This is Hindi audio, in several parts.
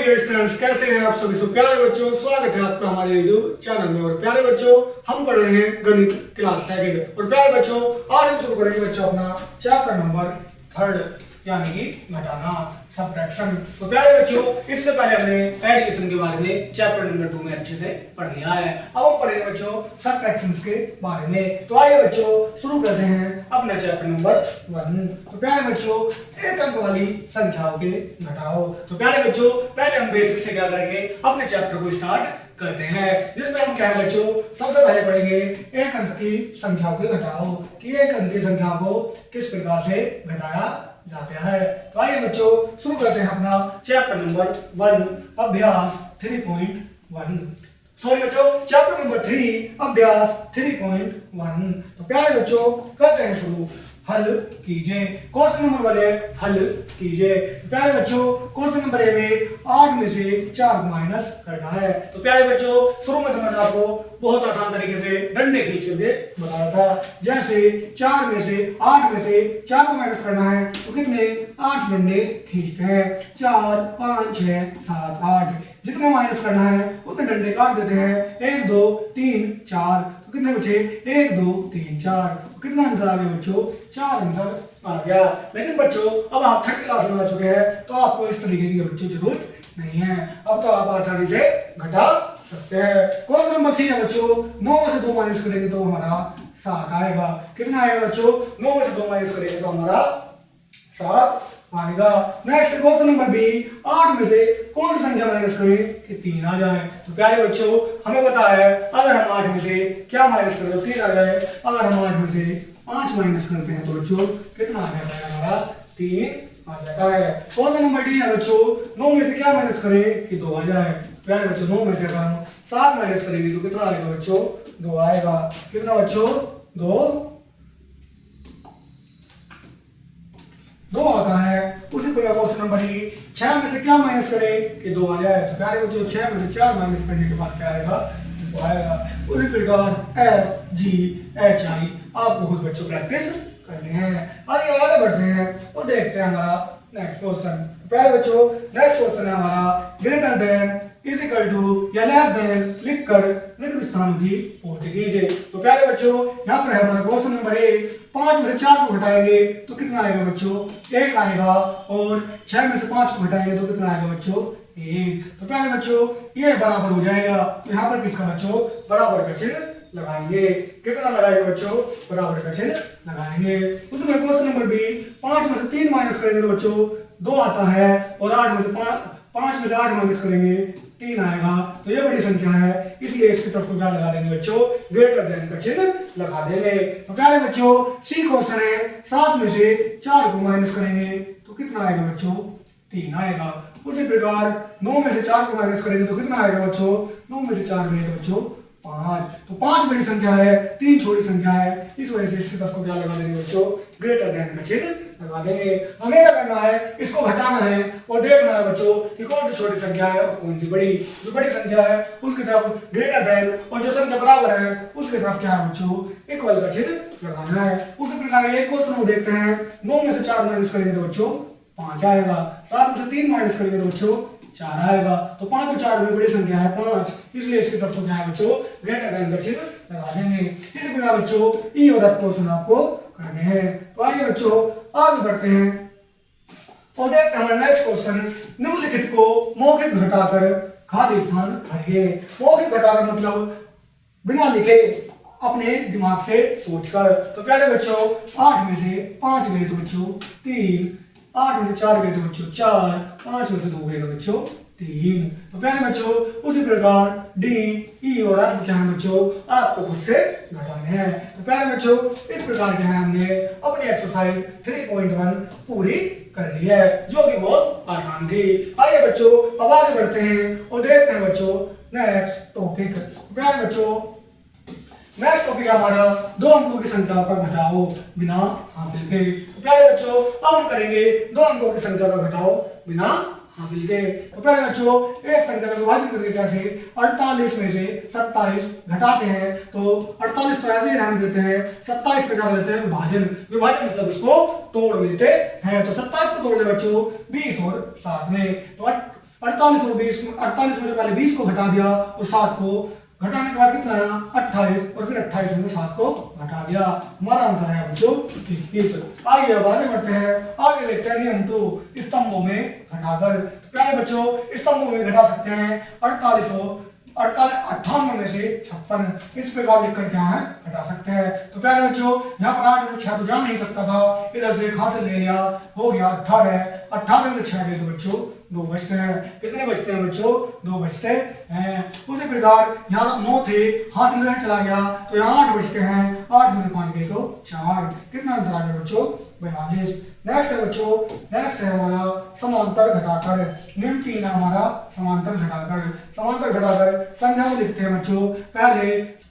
डियर स्टूडेंट्स, कैसे हैं आप सभी? प्यारे बच्चों, स्वागत है आपका हमारे यूट्यूब चैनल में। और प्यारे बच्चों, हम पढ़ रहे हैं गणित क्लास सेकंड। और प्यारे बच्चों, आज हम शुरू करेंगे बच्चों अपना चैप्टर नंबर 3 यानी कि घटाना, सबट्रैक्शन। तो प्यारे बच्चों, इससे पहले हमने एडिशन के बारे में चैप्टर नंबर 2 में अच्छे से पढ़ लिया है। अब हम पढ़ेंगे बच्चों सबट्रैक्शन के बारे में। तो आइए बच्चों शुरू करते हैं अपना चैप्टर नंबर 1। तो प्यारे बच्चों, एक अंक वाली संख्याओं के घटाओ। तो प्यारे बच्चों, पहले हम बेसिक से क्या करेंगे, अपने चैप्टर को स्टार्ट करते हैं, जिसमें हम क्या है बच्चों, सबसे पहले पढ़ेंगे एक अंक की संख्याओं के घटाओ कि एक अंक की संख्या को किस प्रकार से घटाया जाता है। तो आइए बच्चों शुरू करते हैं अपना चैप्टर नंबर 1 अभ्यास 3.1। सॉरी बच्चों, चैप्टर नंबर 3 अभ्यास 3.1। तो प्यारे बच्चों करते हैं शुरू। हल कीजिए, क्वेश्चन नंबर 1 है हल कीजिए। तो प्यारे बच्चों, क्वेश्चन नंबर ए में 8 में से 4 को माइनस करना है। तो प्यारे बच्चों, शुरू में तो मैंने आपको बहुत आसान तरीके से डंडे खींच करके बताया था। जैसे 4 में से 8 में से 4 को माइनस करना है तो कितने 8 डंडे खींचते हैं। 4 5 6 7 8 जितने माइनस करना है उतने डंडे काट देते हैं। 1 2 3 4 कितने बचे 1 2 3 4। कितना आंसर आ गया बच्चों? 4 आंसर आ गया। लेकिन बच्चों अब आप 3rd क्लास में आ चुके हैं तो आपको इस तरीके की बच्चों जरूरत नहीं है। अब तो आप आसानी से घटा सकते हैं। क्वेश्चन नंबर सी है बच्चों, 9 में से 2 माइनस करेंगे तो हमारा 7 आएगा। कितना आएगा बच्चों? 9 में से 2 माइनस करेंगे तो हमारा 7 आएगा। नेक्स्ट क्वेश्चन नंबर बी, 8 में से कौन सी संख्या माइनस करें कि 3 आ जाए। तो प्यारे बच्चों, हमें पता है अगर हम 8 में से क्या माइनस करें तो 3 आ जाए। अगर हम 8 में से 5 माइनस करते हैं तो बच्चों कितना आ जाता है? हमारा 3 आ जाता है। क्वेश्चन नंबर डी है बच्चों, 9 में से क्या माइनस करें कि 2 आ जाए। प्यारे बच्चों, 9 में से अगर हम 7 माइनस करेंगे तो कितना आएगा बच्चों? 2 आएगा। कितना बच्चों? 2 आता है। उसी प्रकार क्वेश्चन नंबर ई, 6 में से क्या माइनस करें कि 2 आ जाए। तो प्यारे बच्चों, 6 में से 4 माइनस करने के बाद क्या आएगा? 2 आएगा। उसी प्रकार एफ जी एच आई आपको खुद बच्चों प्रैक्टिस करने हैं। आइए आगे बढ़ते हैं और देखते हैं हमारा नेक्स्ट क्वेश्चन। प्यारे बच्चों, नेक्स्ट क्वेश्चन है हमारा greater than is equal to या लेस देन लिखकर निम्न स्थानों की पूर्ति कीजिए। तो प्यारे बच्चों, यहाँ पर है हमारा क्वेश्चन नंबर 1, 5 में से 4 को घटाएंगे तो कितना आएगा बच्चों? 1 आएगा। और 6 में से 5 को घटाएंगे तो कितना आएगा बच्चों? 1। तो प्यारे बच्चों, ये बराबर हो जाएगा। तो यहाँ पर किसका बच्चों? बराबर का चिन्ह लगाएंगे। कितना लगाएंगे बच्चों? बराबर का चिन्ह लगाएंगे। उसमें क्वेश्चन नंबर बी, 5 में से 3 माइनस करेंगे तो बच्चों 2 आता है। और 8 में से 8 माइनस करेंगे 3 आएगा। तो ये बड़ी संख्या है, इसलिए इसकी तरफ को क्या लगा देंगे बच्चों? ग्रेटर देन का चिन्ह लगा देंगे। तो प्यारे बच्चों, सी क्वेश्चन है, 7 में से 4 को माइनस करेंगे तो कितना आएगा बच्चों? 3 आएगा। उसी प्रकार 9 में से 4 को माइनस करेंगे तो कितना आएगा बच्चों? 9 में से 4 गए तो बच्चों 5। तो 5 बड़ी संख्या है, 3 छोटी संख्या है, इस वजह से इसकी तरफ को क्या लगा देंगे बच्चों? ग्रेटर देन का चिन्ह लगा देंगे। हमें क्या करना है, इसको घटाना है और देखना है बच्चों कि कौन सी छोटी संख्या है और कौन सी बड़ी। जो बड़ी संख्या है उसकी तरफ ग्रेटर देन और जो संख्या बराबर है उसकी तरफ क्या है बच्चों? इक्वल का चिन्ह लगाना है। उसी प्रकार एक क्वेश्चन को देखते हैं, 9 में से 4 माइनस करेंगे तो बच्चों 5 आएगा। 7 में से 3 माइनस करेंगे तो बच्चों 4 आएगा। तो 5 और 4 में बड़ी संख्या है 5, इसलिए इसकी तरफ को क्या है बच्चों? ग्रेटर देन का चिन्ह लगा देंगे। इसी प्रकार बच्चों ई और एफ क्वेश्चन आपको करने हैं। तो आइए बच्चों आगे बढ़ते हैं और देखते हैं हमारा नेक्स्ट क्वेश्चन। निम्नलिखित को मौखिक घटाकर खाली स्थान भरिए। मौखिक घटाकर मतलब बिना लिखे, अपने दिमाग से सोचकर। तो प्यारे बच्चों, 8 में से 5 गए तो बच्चों 3, 8 में से 4 गए तो बच्चों 4, 5 में से 2 गए तो बच्चों 3। तो प्यारे बच्चों, उसी प्रकार डी ई और एफ क्या है बच्चों? आपको खुद से घटाने हैं। तो प्यारे बच्चों, इस प्रकार के हमने अपनी एक्सरसाइज 3.1 पूरी कर ली है, जो कि बहुत आसान थी। आइए बच्चों अब आगे बढ़ते हैं और देखते हैं बच्चों नेक्स्ट टॉपिक। प्यारे बच्चों, नेक्स्ट टॉपिक हमारा 2 अंकों की संख्या का घटाओ बिना हासिल के। तो प्यारे बच्चों, अब हम करेंगे 2 अंकों की संख्या का घटाओ बिना हासिल के। तो प्यारे बच्चों, एक संख्या का विभाजन करके कैसे 48 में से 27 घटाते हैं तो 48 तो ऐसे ही रहने देते हैं, 27 पे क्या करते हैं? विभाजन। विभाजन मतलब उसको तोड़ लेते हैं। तो 27 को तोड़ने बच्चों 20 और 7 में, तो 48 और 20, 48 में पहले 20 को घटा दिया और 7 को घटाने के बाद कितना आया 28 और फिर 28 में 7 को घटा दिया। हमारा आंसर है बच्चों 21। आइए अब आगे बढ़ते हैं, आगे देखते हैं नियम 2 स्तंभों में घटाकर। प्यारे बच्चों स्तंभों में घटा सकते हैं 58 में से 56 इस प्रकार लिखकर क्या है घटा सकते हैं। तो प्यारे बच्चों यहाँ पर 8 में 6 तो जा नहीं सकता था, इधर से हासिल ले लिया, हो गया 18 में 6 गए तो बच्चों 2 बचते हैं। कितने बचते हैं बच्चों 2 बचते हैं। उसी प्रकार यहाँ 9 थे, हासिल में चला गया तो यहाँ 8 बचते हैं, 8 में 5 गए तो 4। कितना आंसर आ गया बच्चों 42। नेक्स्ट है बच्चों, नेक्स्ट है हमारा समांतर घटाकर। नियम 3 है हमारा समांतर घटाकर। समांतर घटाकर संख्या को लिखते हैं बच्चों, पहले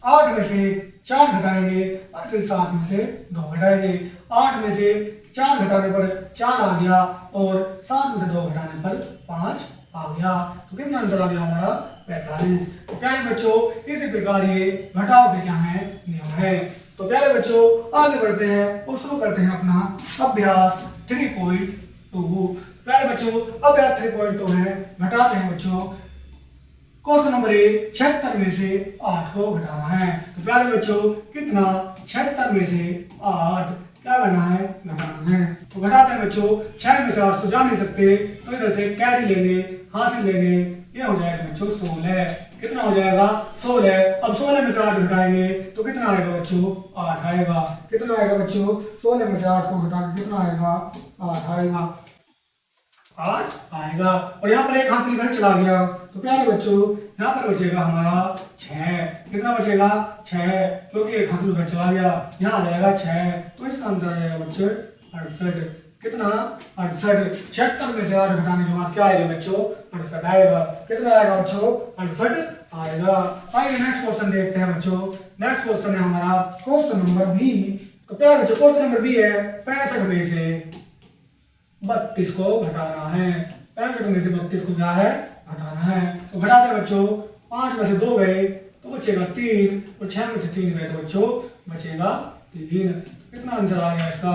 8 में से 4 घटाएंगे और फिर 7 में से 2 घटाएंगे। 8 में से 4 घटाने पर 4 आ गया और 7 में से 2 घटाने पर 5 आ गया। तो कितना आंसर आ गया हमारा 45। तो प्यारे बच्चों इसी प्रकार ये घटाव के क्या है नियम है। तो प्यारे बच्चों आगे बढ़ते हैं और शुरू करते हैं अपना अभ्यास 3.2। प्यारे बच्चों अभ्यास 3.2 है, घटाते हैं बच्चों। क्वेश्चन नंबर 1 76 में से 8 को घटाना है। तो प्यारे बच्चों कितना 76 में से 8 क्या करना है घटाना है। तो घटाते हैं बच्चों, 6 में से 8 तो जा नहीं सकते तो इधर से कैरी लेंगे, हासिल लेंगे, ये हो जाएगा बच्चों 16। कितना हो जाएगा 16। अब 16 में से 8 घटाएंगे तो कितना आएगा बच्चों 8 आएगा। कितना आएगा बच्चों 16 में से 8 को घटा के कितना आएगा 8 आएगा, 8 आएगा। और यहाँ पर एक हासिल घर चला गया तो प्यारे बच्चों यहाँ पर बचेगा हमारा 6। कितना बचेगा 6, क्योंकि एक हासिल घर चला गया, यहाँ आ जाएगा 6। तो इसका आंसर आ जाएगा बच्चों 68। कितना 68। 76 में से 8 घटाने के बाद क्या आएगा बच्चों 68 आएगा। कितना आएगा बच्चों 68 आएगा। आइए नेक्स्ट क्वेश्चन देखते हैं बच्चों। नेक्स्ट क्वेश्चन है हमारा क्वेश्चन नंबर बी। तो प्यारे बच्चों क्वेश्चन नंबर बी है 65 में से 32 को घटाना है। 65 में से 32 को क्या है घटाना है। तो घटाते हैं बच्चों, 5 में से 2 गए तो बचेगा 3 और 6 में से 3 गए तो बच्चों बचेगा 3। कितना आंसर आ गया इसका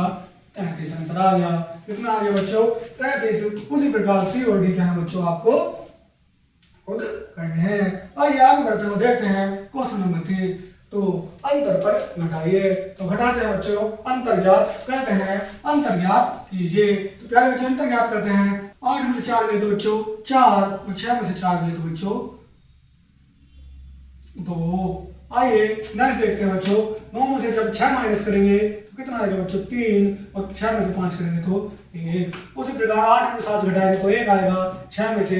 33 आंसर आ गया। कितना आ गया बच्चों 33। उसी प्रकार सी और डी क्या है बच्चों आपको खुद करने हैं। आइए आगे बढ़ते हैं, देखते हैं क्वेश्चन नंबर 3। तो अंतर पर घटाइए। तो घटाते हैं बच्चों, अंतर्ज्ञात कहते हैं, अंतर्ज्ञात कीजिए। तो प्यारे बच्चों अंतर्ज्ञात करते हैं। 8 में से 4 गए तो बच्चों 4 और 6 में से 4 गए तो बच्चों 2। आइए नेक्स्ट देखते हैं बच्चों। 9 में से जब 6 माइनस करेंगे तो कितना आएगा बच्चों 3 और 6 में से 5 करेंगे तो 1। उसी प्रकार 8 में 7 घटाएंगे तो 1 आएगा, 6 में से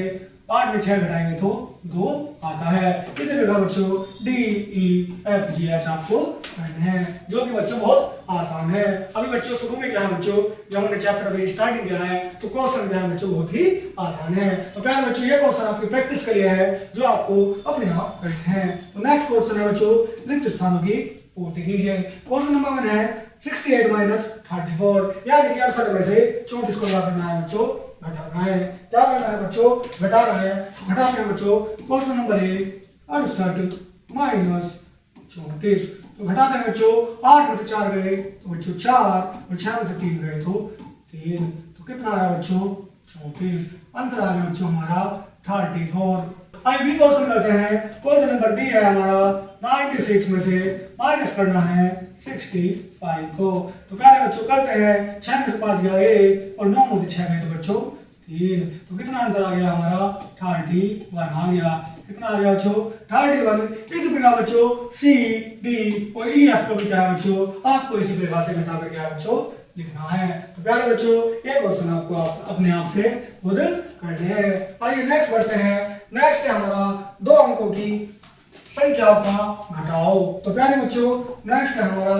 8 में 6 घटाएंगे तो 2 आता है। इसी प्रकार बच्चों डी ई एफ जी एच आपको करने हैं, जो कि बच्चों बहुत आसान है। अभी बच्चों शुरू में क्या है बच्चों, जब हमने चैप्टर अभी स्टार्टिंग किया है तो क्वेश्चन क्या है बच्चों बहुत ही आसान है। तो प्यारे बच्चों ये क्वेश्चन आपकी प्रैक्टिस के लिए है, जो आपको अपने आप करते हैं। तो नेक्स्ट क्वेश्चन है बच्चों रिक्त स्थानों की पूर्ति कीजिए। क्वेश्चन नंबर 1 है 68 माइनस 34, यानी कि 68 में से 34 को क्या करना है बच्चों घटाना है। क्या करना है बच्चों घटाना है। घटाते हैं बच्चों क्वेश्चन नंबर 1 68 माइनस 34। तो घटाते हैं बच्चों, 8 में से 4 गए तो बच्चों 4 और 6 में से 3 गए तो 3। तो कितना आया बच्चों 34। आंसर आ गया बच्चों हमारा 34। आइए बी क्वेश्चन करते हैं। क्वेश्चन नंबर बी है हमारा 96 में से माइनस करना है 65 को। तो प्यारे बच्चों करते हैं, 6 में से 5 गया 1 और 9 में से 6 गए तो बच्चों 3। तो कितना आंसर आ गया हमारा 31 आ गया। कितना आ गया बच्चों 31। इसी प्रकार बच्चों सी डी और ई एफ को भी क्या है बच्चों आपको इसी प्रकार से घटा कर क्या है बच्चों लिखना है। तो प्यारे बच्चों ये क्वेश्चन आपको अपने आप से खुद करने हैं। आइए नेक्स्ट बढ़ते हैं। नेक्स्ट है हमारा 2 अंकों की संख्याओं का घटाओ। तो प्यारे बच्चों नेक्स्ट है हमारा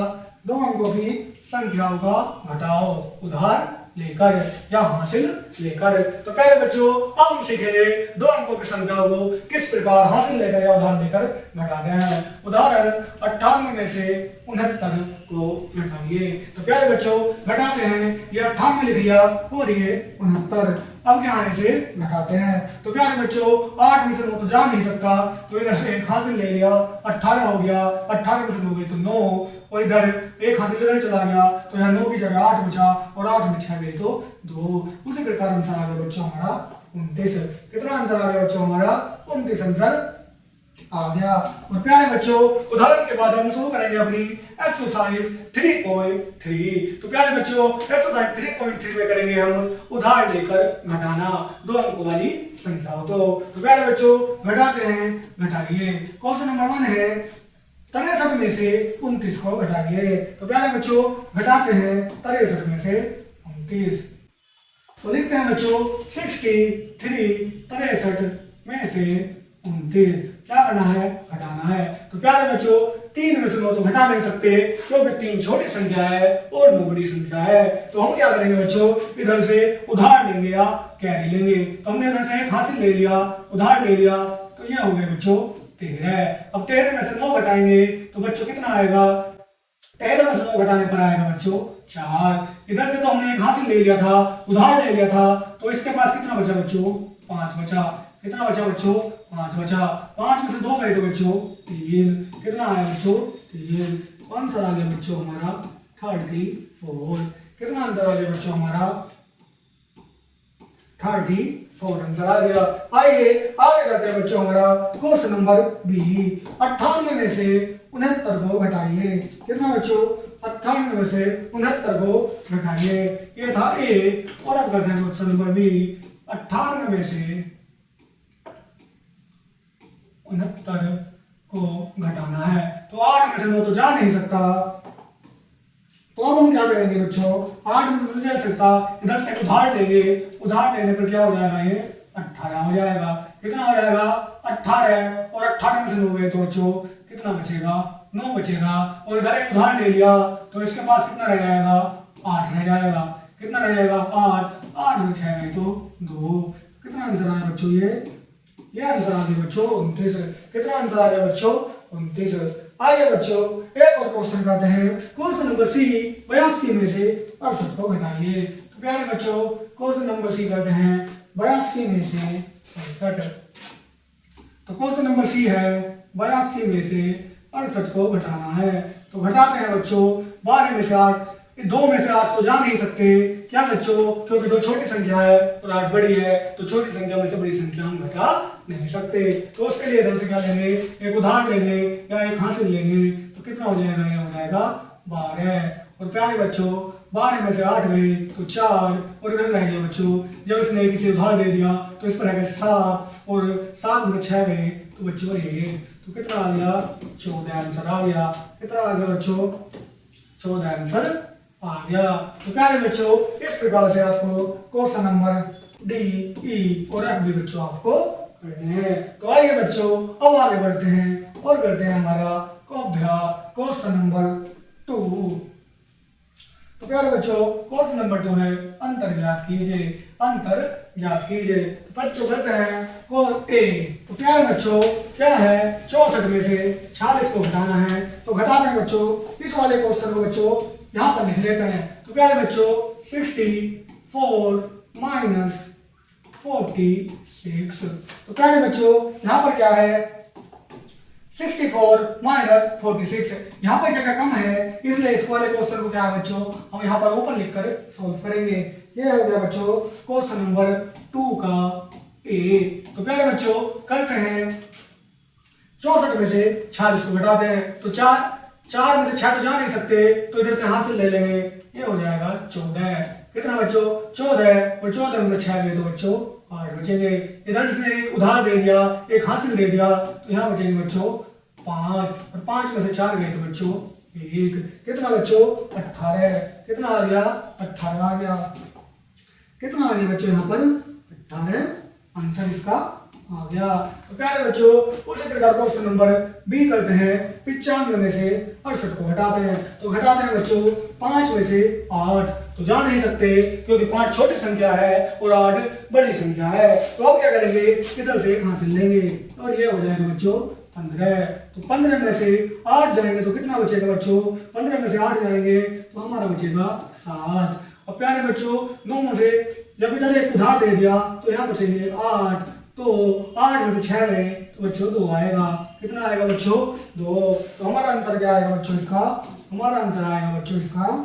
2 अंकों की संख्याओं का घटाओ, उधार लेकर या हासिल लेकर। तो पहले बच्चों अब हम सीखेंगे 2 अंकों की संख्याओं को किस प्रकार हासिल लेकर या उधार लेकर घटाते हैं। उदाहरण 98 में से 69 को घटाइए। तो प्यारे बच्चों घटाते हैं, ये 98 लिख लिया और ये 69। अब क्या है इसे घटाते हैं। तो प्यारे बच्चों 8 में से 9 तो जा नहीं सकता तो इधर से 1 हासिल ले लिया, 18 हो गया। 18 में से 9 गई तो 9 और इधर 1 हासिल इधर चला गया तो यहाँ 9 की जगह 8 बचा और 8 में 6 गई तो 2। उसी प्रकार आंसर आ गया बच्चों हमारा 29। कितना आंसर आ गया बच्चों हमारा? 29 आंसर आ गया। और प्यारे बच्चों उदाहरण के बाद हम शुरू करेंगे अपनी एक्सरसाइज 3.3। तो प्यारे बच्चों एक्सरसाइज 3.3 में करेंगे हम उदाहरण लेकर घटाना 2 अंकों वाली संख्याओं को। तो प्यारे बच्चों घटाते हैं, घटाइए। क्वेश्चन नंबर 1 है 63 में से 29 को घटाइए। तो प्यारे बच्चों घटाते हैं 63 में से 29। तो लिखते हैं बच्चों 63 में से 29 क्या करना है? घटाना है। तो प्यारे बच्चों 3 में से 9 तो घटा नहीं सकते क्योंकि 3 छोटी संख्या है और 9 बड़ी संख्या है। तो हम क्या करेंगे बच्चों? इधर से उधार लेंगे या कैरी लेंगे। तो हमने इधर से एक हासिल ले लिया, उधार ले लिया, तो ये हो गए बच्चों 13। अब 13 में से 9 घटाएंगे तो बच्चों कितना आएगा? 13 में से 9 घटाने पर आएगा बच्चों 4। इधर से तो हमने एक हासिल ले लिया था, उधार ले लिया था, तो इसके पास कितना बचा बच्चों? 5 बचा। कितना बचा बच्चों? 5 बचा। 5 में से 2 गए तो बच्चों 3। कितना आया बच्चों? 3। तो आंसर आ गया बच्चों हमारा 34। कितना आंसर आ गया बच्चों हमारा? 34 आंसर आ गया। आइए आगे करते हैं बच्चों हमारा क्वेश्चन नंबर बी। 98 में से 69 को घटाइए। कितना बच्चों? 98 में से 69 को घटाइए। ये था ए। और अब करते हैं क्वेश्चन नंबर बी। 98 में से 69 को घटाना है। तो 8 में से 9 तो जा नहीं सकता, तो अब हम क्या करेंगे बच्चों? 8 में से तो जा सकता, इधर से उधार लेंगे, उधार लेने पर क्या हो जाएगा? ये 18 हो जाएगा। कितना हो जाएगा? 18। और 18 में से 9 गए तो बच्चों कितना बचेगा? 9 बचेगा। और इधर एक उधार ले लिया तो इसके पास कितना रह जाएगा? 8 रह जाएगा। कितना रह जाएगा? 8। 8 में 6 गए तो 2। कितना आंसर आया बच्चों? ये आंसर आ गया बच्चों 29। कितना आंसर आ गया बच्चों? 29। आइए बच्चों एक और क्वेश्चन करते हैं। क्वेश्चन नंबर सी 82 में से 68 को घटाइए। तो प्यारे बच्चों क्वेश्चन नंबर सी करते हैं 82 में से 68। तो क्वेश्चन नंबर सी है 82 में से 68 को घटाना है। तो घटाते हैं बच्चों 12 में से 8। 2 में से 8 को जा नहीं सकते, क्या बच्चों? क्योंकि 2 छोटी संख्या है और 8 बड़ी है, तो छोटी संख्या में से बड़ी संख्या हम घटा नहीं सकते। तो उसके लिए इधर से क्या लेंगे? एक उधार लेंगे या एक हासिल लेंगे। तो कितना हो जाएगा? ये हो जाएगा 12। और प्यारे बच्चों 12 में से 8 गए तो 4। और इधर रह गया बच्चों, जब इसने किसी उधार दे दिया तो इस पर रह गया 7। और 7 में 6 गए तो बच्चों ये, तो कितना आ गया? 14 आंसर आ गया। कितना आ गया बच्चों? 14 आंसर आ गया। तो प्यारे बच्चों इस प्रकार से आपको क्वेश्चन नंबर डी, ई और एफ भी बच्चों आपको करने हैं। तो आइए बच्चों अब आगे बढ़ते हैं और करते हैं हमारा क्वेश्चन नंबर 2। तो प्यारे बच्चों क्वेश्चन नंबर 2 है अंतर ज्ञात कीजिए। अंतर ज्ञात कीजिए। तो बच्चों करते हैं को ए। तो प्यारे बच्चों क्या है? 64 में से 46 को घटाना है। तो घटाना है बच्चों इस वाले क्वेश्चन को बच्चों यहाँ पर लिख लेते हैं। तो प्यारे बच्चों 64 माइनस 46। तो प्यारे बच्चों यहाँ पर क्या है? 64 माइनस 46। यहाँ पर जगह कम है इसलिए इस वाले क्वेश्चन को क्या है बच्चों हम यहाँ पर ऊपर लिखकर सॉल्व करेंगे। ये हो गया बच्चों क्वेश्चन नंबर 2 का ए। तो प्यारे बच्चों करते हैं 64 में से 46 को घटाते हैं। तो 4 में से 6 तो जा नहीं सकते, तो इधर से हासिल ले लेंगे। ये हो जाएगा 14। कितना बच्चों? 14। और 14 में से 6 गए तो बच्चों 8 बचेंगे। इधर से उधार दे दिया, एक हासिल दे दिया, तो यहाँ बचेंगे बच्चों 5। और 5 में से 4 गए तो बच्चों 1। कितना बच्चों? 18। कितना आ गया? 18 आ गया। कितना आ गया बच्चों? यहाँ पर 18 आंसर इसका आ गया। तो प्यारे बच्चों उसी प्रकार क्वेश्चन नंबर बी करते हैं। 95 में से 68 को घटाते हैं। तो घटाते हैं बच्चों 5 में से 8। तो जा नहीं सकते क्योंकि 5 छोटी संख्या है और 8 बड़ी संख्या है। तो अब क्या करेंगे? इधर से एक हासिल लेंगे और ये हो जाएगा बच्चों 15। तो 15 में से 8 जाएंगे तो कितना बचेगा बच्चों? 15 में से 8 जाएंगे तो हमारा बचेगा 7। और प्यारे बच्चों 9 में से जब इधर एक उधार दे दिया तो यहाँ बचेंगे 8। तो 8 में से 6 गए तो बच्चों 2 आएगा। कितना आएगा बच्चों? 2। तो हमारा आंसर क्या आएगा बच्चों इसका? हमारा आंसर आएगा बच्चों इसका,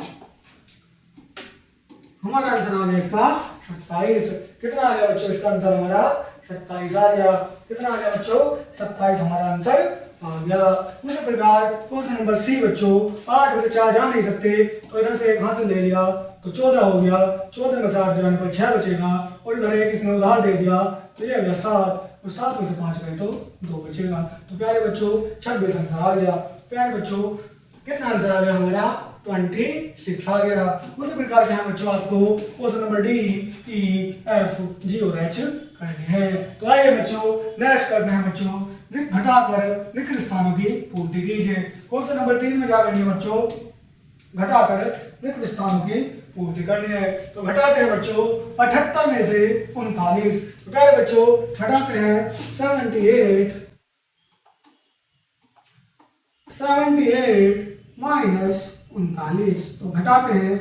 हमारा आंसर आ गया इसका 27। कितना आ गया बच्चों इसका आंसर हमारा 27 आ गया। कितना आ गया बच्चों 27 हमारा आंसर आ गया। उसी प्रकार क्वेश्चन नंबर सी बच्चों 8 में से 4 जा नहीं सकते तो इधर से एक हासिल ले लिया तो 14 हो गया। 14 में से 8 जाने पर 6 बचेगा और इधर एक इसने उधार दे दिया तो ये हो गया 7 और 7 में से 5 गए तो 2 बचेगा। तो प्यारे बच्चों 26 आंसर आ गया। प्यारे बच्चों कितना आंसर आ गया हमारा 26 आ गया। उसी प्रकार के बच्चों आपको question number D E F G और एच करने हैं। तो आइए बच्चों नेक्स्ट करते हैं बच्चों घटाकर रिक्त स्थानों की पूर्ति कीजिए। क्वेश्चन नंबर 3 में क्या करनी है बच्चों घटाकर रिक्त स्थानों की पूर्ति करनी है। तो घटाते हैं बच्चों 78 में से 39। तो पहले बच्चों घटाते हैं 78 माइनस 39। तो घटाते हैं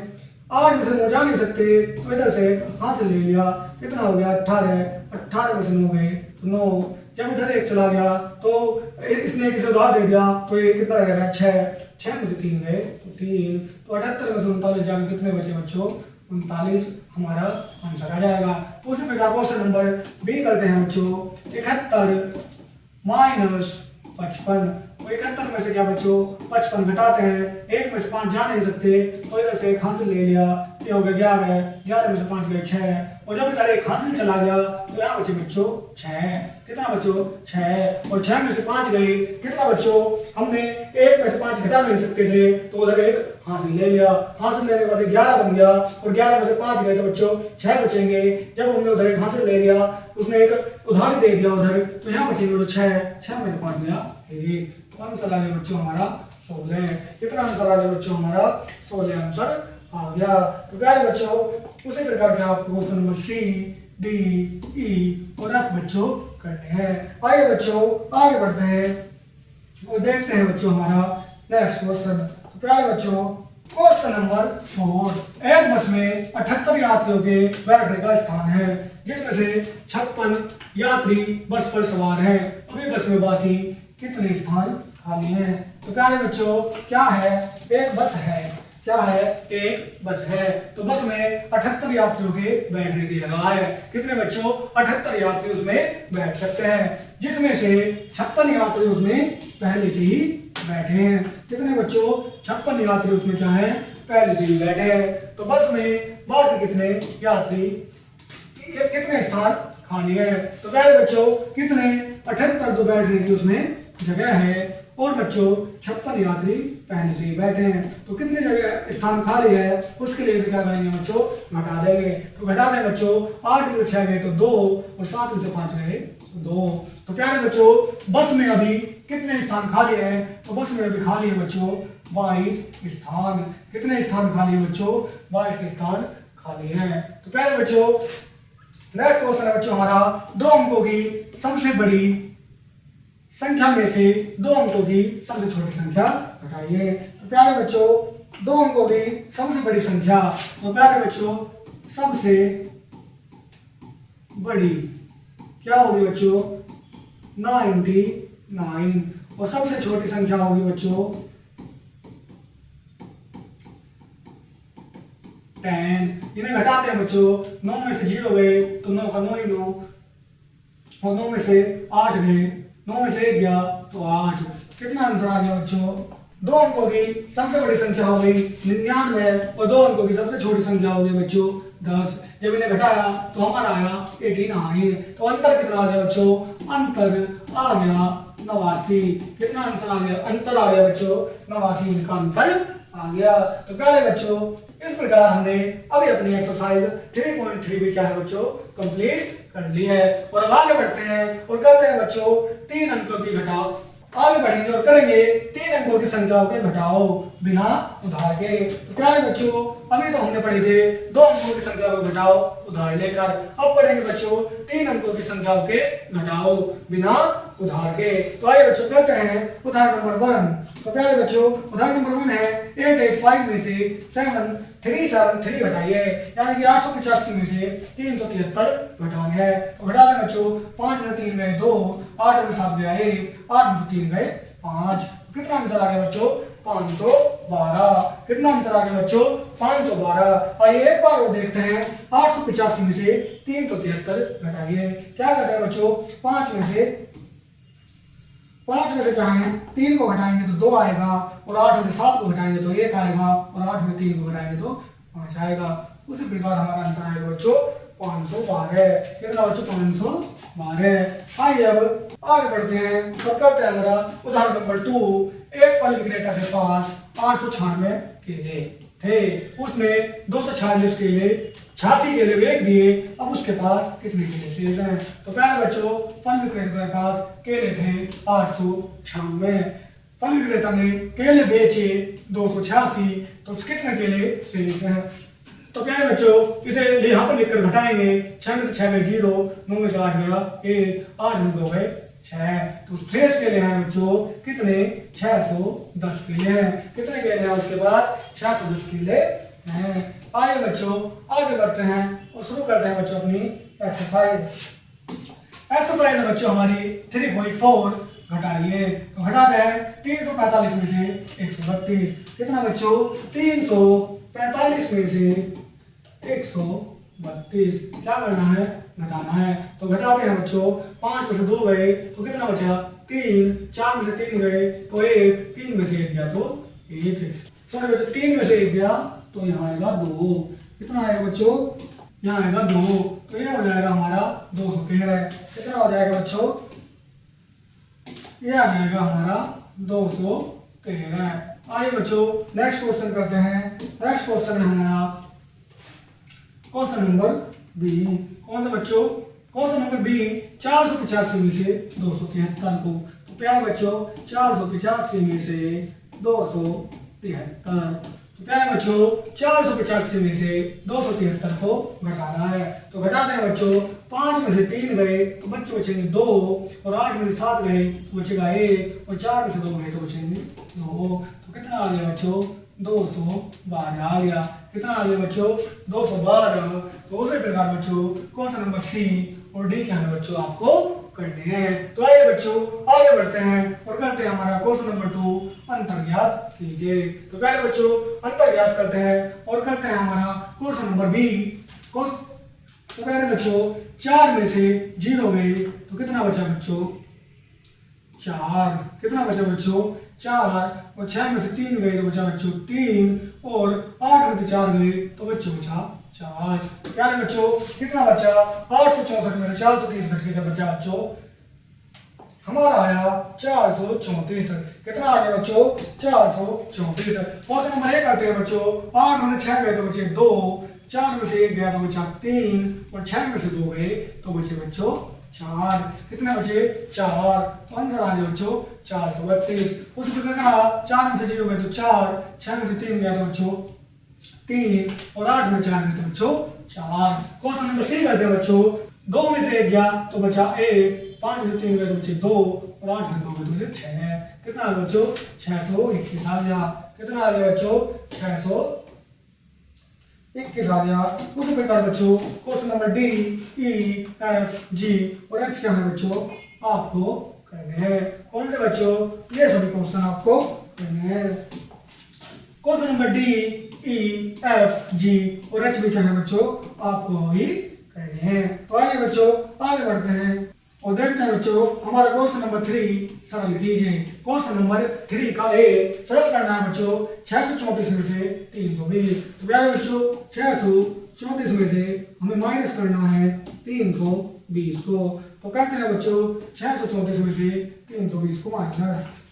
8 में से 9 जा नहीं सकते तो इधर से हासिल ले लिया। कितना हो गया 18 में से 9 गए तो 9। जब इधर एक चला गया तो इसने एक उधार दे दिया तो ये कितना रहेगा 6 में से 3 गए तो 3। तो 78 में से 39 जाकर कितने बचे बच्चों 39 हमारा आंसर आ जाएगा। उसी प्रकार क्वेश्चन नंबर बी करते हैं बच्चों 71 माइनस 55। तो 71 में से क्या बच्चों 55 घटाते हैं 1 में से 5 जा नहीं सकते तो इधर से एक हासिल ले लिया ये हो गया 11 में से 5 गए 6 और जब इधर एक हासिल चला गया तो यहाँ बचे बच्चों 6। कितना बच्चों 6 और 6 में से 5 गए कितना बच्चों हमने 1 में से 5 घटा नहीं सकते थे तो उधर एक हासिल ले लिया। हासिल लेने के बाद 11 बन गया और 11 में से 5 गए तो बच्चों 6 बचेंगे। जब हमने उधर एक हासिल ले लिया उसने एक उधार दे दिया उधर तो यहाँ बचेंगे तो 6 में से 5 गया 1। तो आंसर आ गया बच्चों हमारा 16। कितना आंसर आ गया बच्चों हमारा 16 आंसर आ गया। तो प्यारे बच्चों उसी प्रकार के आपको question number C D E और एफ बच्चों करने हैं। आइए बच्चों आगे बढ़ते हैं और देखते हैं बच्चों हमारा नेक्स्ट क्वेश्चन। तो प्यारे बच्चों क्वेश्चन नंबर 4 एक बस में 78 यात्रियों के बैठने का स्थान है जिसमें से 56 यात्री बस पर सवार हैं। पूरी बस में बाकी कितने स्थान खाली हैं। तो प्यारे बच्चों क्या है एक बस है क्या है एक बस है तो बस में 78 यात्रियों के बैठने की जगह है। कितने बच्चों 78 यात्री उसमें बैठ सकते हैं जिसमें से 56 यात्री उसमें पहले से ही बैठे हैं। कितने बच्चों 56 यात्री उसमें क्या है पहले से ही बैठे हैं। तो बस में बाकी कितने यात्री कितने स्थान खाली है। तो पहले बच्चों कितने 78 तो बैठने की उसमें जगह है और बच्चों 56 यात्री पहले से ही बैठे हैं। तो कितनी जगह स्थान खाली है उसके लिए क्या करेंगे बच्चों घटा देंगे। तो घटा दें बच्चों 8 में 6 गए तो 2 और 7 में 5 गए तो 2। तो प्यारे बच्चों बस में अभी कितने स्थान खाली है तो बस में अभी खाली है बच्चों 22 स्थान। कितने स्थान खाली है बच्चों 22 स्थान खाली है। तो प्यारे बच्चों नेक्स्ट क्वेश्चन है बच्चों हमारा 2 अंकों की सबसे बड़ी संख्या में से 2 अंकों की सबसे छोटी संख्या घटाइए। तो प्यारे बच्चों 2 अंकों की सबसे बड़ी संख्या तो प्यारे बच्चों सबसे बड़ी क्या होगी बच्चों 99 और सबसे छोटी संख्या होगी बच्चों 10। इन्हें घटाते हैं बच्चों 9 में से 0 गए तो 9 का 9 ही 9 और 9 में से 8 गए 9 में से 1 गया तो 8। कितना आंसर आ गया बच्चों 2 अंकों की सबसे बड़ी संख्या हो गई 99 और 2 अंकों की सबसे छोटी संख्या हो गई बच्चों 10। जब इन्हें घटाया तो हमारा आया 89। तो अंतर कितना आ गया बच्चों अंतर आ गया 89। कितना आंसर आ गया अंतर आ गया बच्चों 89 इनका अंतर आ गया। तो पहले बच्चों इस प्रकार हमने अभी अपनी एक्सरसाइज 3.3 भी क्या है बच्चों कंप्लीट कर ली है। और अब आगे बढ़ते हैं और करते हैं बच्चों 3 अंकों की घटाओ। आगे बढ़ेंगे और करेंगे 3 अंकों की संख्याओं के घटाओ बिना उधार के। तो प्यारे बच्चों अभी तो हमने पढ़े थे 2 अंकों की संख्या को घटाओ उधार लेकर। अब पढ़ेंगे बच्चों 3 अंकों की संख्याओं के घटाओ बिना उधार के। तो आइए बच्चों करते हैं उदाहरण नंबर 1। तो प्यारे बच्चों उदाहरण नंबर 1 है 885 में से 7373 घटाइए यानी कि 885 में से 373 घटाने हैं। तो घटा दें बच्चों 5 में 3 गए 2 8 में 7 गया 1 8 में 3 गए 5। कितना आंसर आ गया बच्चों 512। कितना आंसर आ गया बच्चों? 512। आइए एक बार वो देखते हैं। 885 में से 373 घटाइए। क्या करते हैं बच्चों? 5 में से क्या है? 3 को घटाएंगे तो 2 आएगा, और 8 में से 7 को घटाएंगे तो 1 आएगा, और 8 में 3 को घटाएंगे तो 5 आएगा। उसी प्रकार हमारा आंसर आएगा बच्चों 512। कितना बच्चों? 512। आइए अब आगे बढ़ते हैं। तो करते हैं हमारा उदाहरण नंबर 2। एक फल विक्रेता के पास 896 केले थे, उसने 246 केले 86 केले बेच दिए। अब उसके पास कितने केले शेष हैं? तो पहले बच्चों फल विक्रेता के पास केले थे 896। फल विक्रेता ने केले बेचे 286, तो कितने केले शेष हैं? तो क्या है बच्चों? इसे यहाँ पर लिखकर घटाएंगे। 6 में से 6 गए 0, 9 में से 8 गया 1, 8 में 2 गए 6। तो शेष केले हैं बच्चों कितने? 610 केले हैं। कितने केले हैं उसके पास? 610 केले हैं। आइए बच्चों आगे बढ़ते हैं और शुरू करते हैं बच्चों अपनी एक्सरसाइज। एक्सरसाइज है बच्चों हमारी 3.4। घटाइए। तो घटाते हैं 345 में से 132। कितना बच्चों? 345 में से 132। क्या करना है? घटाना है। तो घटाते हैं बच्चों। 5 में से 2 गए तो कितना बचा? 3। 4 में से 3 गए तो 1। 3 में से 1 गया तो 1। सॉरी बच्चों 3 में से 1 गया तो यहाँ आएगा 2। कितना आएगा बच्चों? यहाँ आएगा 2। तो ये हो जाएगा हमारा 213। कितना हो जाएगा बच्चों? ये आ जाएगा हमारा 213। आइए बच्चों नेक्स्ट क्वेश्चन करते हैं। नेक्स्ट क्वेश्चन है हमारा क्वेश्चन नंबर बी। कौन सा बच्चों? Question number B. 485 में से 273 को, तो प्यारे बच्चों 485 में से 273, तो प्यारे बच्चों 485 में से 273 को घटाना है। तो घटाते हैं बच्चों। 5 में से 3 गए तो बच्चों बचेंगे 2, और 8 में से 7 गए तो बचेगा 1, और 4 में से 2 गए तो बचेंगे 2। तो कितना आ गया बच्चों? 212 आ गया। कितना आ गया बच्चों? 212। तो उसी प्रकार बच्चों क्वेश्चन नंबर सी और डी क्या है बच्चों आपको करने हैं। तो आइए बच्चों आगे बढ़ते हैं और करते हैं हमारा क्वेश्चन नंबर 2 अंतर ज्ञात कीजिए। तो पहले बच्चों अंतर ज्ञात करते हैं और करते हैं हमारा क्वेश्चन नंबर बी। तो पहले बच्चों 4 में से 0 गए तो कितना बचा बच्चों? 4। कितना बचा बच्चों? 4। और 6 में से 3 गए तो बचा बच्चों 3, और 8 में से 4 गए तो बच्चों बचा 4। क्या है बच्चों? कितना बचा? 864 में से 430 घट के बचा बच्चों हमारा आया 434। कितना आ गया बच्चों? 434। क्वेश्चन नंबर 1 करते हैं बच्चों। 8 में से 6 गए तो बचे 2, 4 में से 1 गया तो बचा 3, और 6 में से 2 गए तो बचे बच्चों 4। कितने बचे? 4। तो आंसर आ गया बच्चों 432। उसी प्रकार 4 में से 0 गए तो 4, 6 में से 3 गया तो बच्चों 3, और 8 में 4 गए तो बच्चों 4। क्वेश्चन नंबर सी करते हैं बच्चों। 2 में से 1 गया तो बचा 1, 5 में से 3 गए तो बचे 2, और 8 में 2 गए तो बचे 6। कितना आ गया बच्चों? 621 आ गया। कितना आ गया बच्चों? 621 आ गया। उसी प्रकार बच्चों question number D, E, F, G और एच क्या है बच्चों आपको करने हैं। कौन से बच्चों? ये सभी क्वेश्चन आपको करने हैं। Question number D, E, F, G और एच भी क्या है बच्चों आपको ही करने हैं। तो आइए बच्चों आगे बढ़ते हैं और देखते हैं बच्चों हमारा क्वेश्चन नंबर 3 सरल कीजिए। क्वेश्चन नंबर 3 का ए सरल करना है बच्चों 634 में से 320। तो क्या है बच्चों? 634 में से हमें माइनस करना है 320 को। तो करते हैं बच्चों 634 में से 320 को माइनस।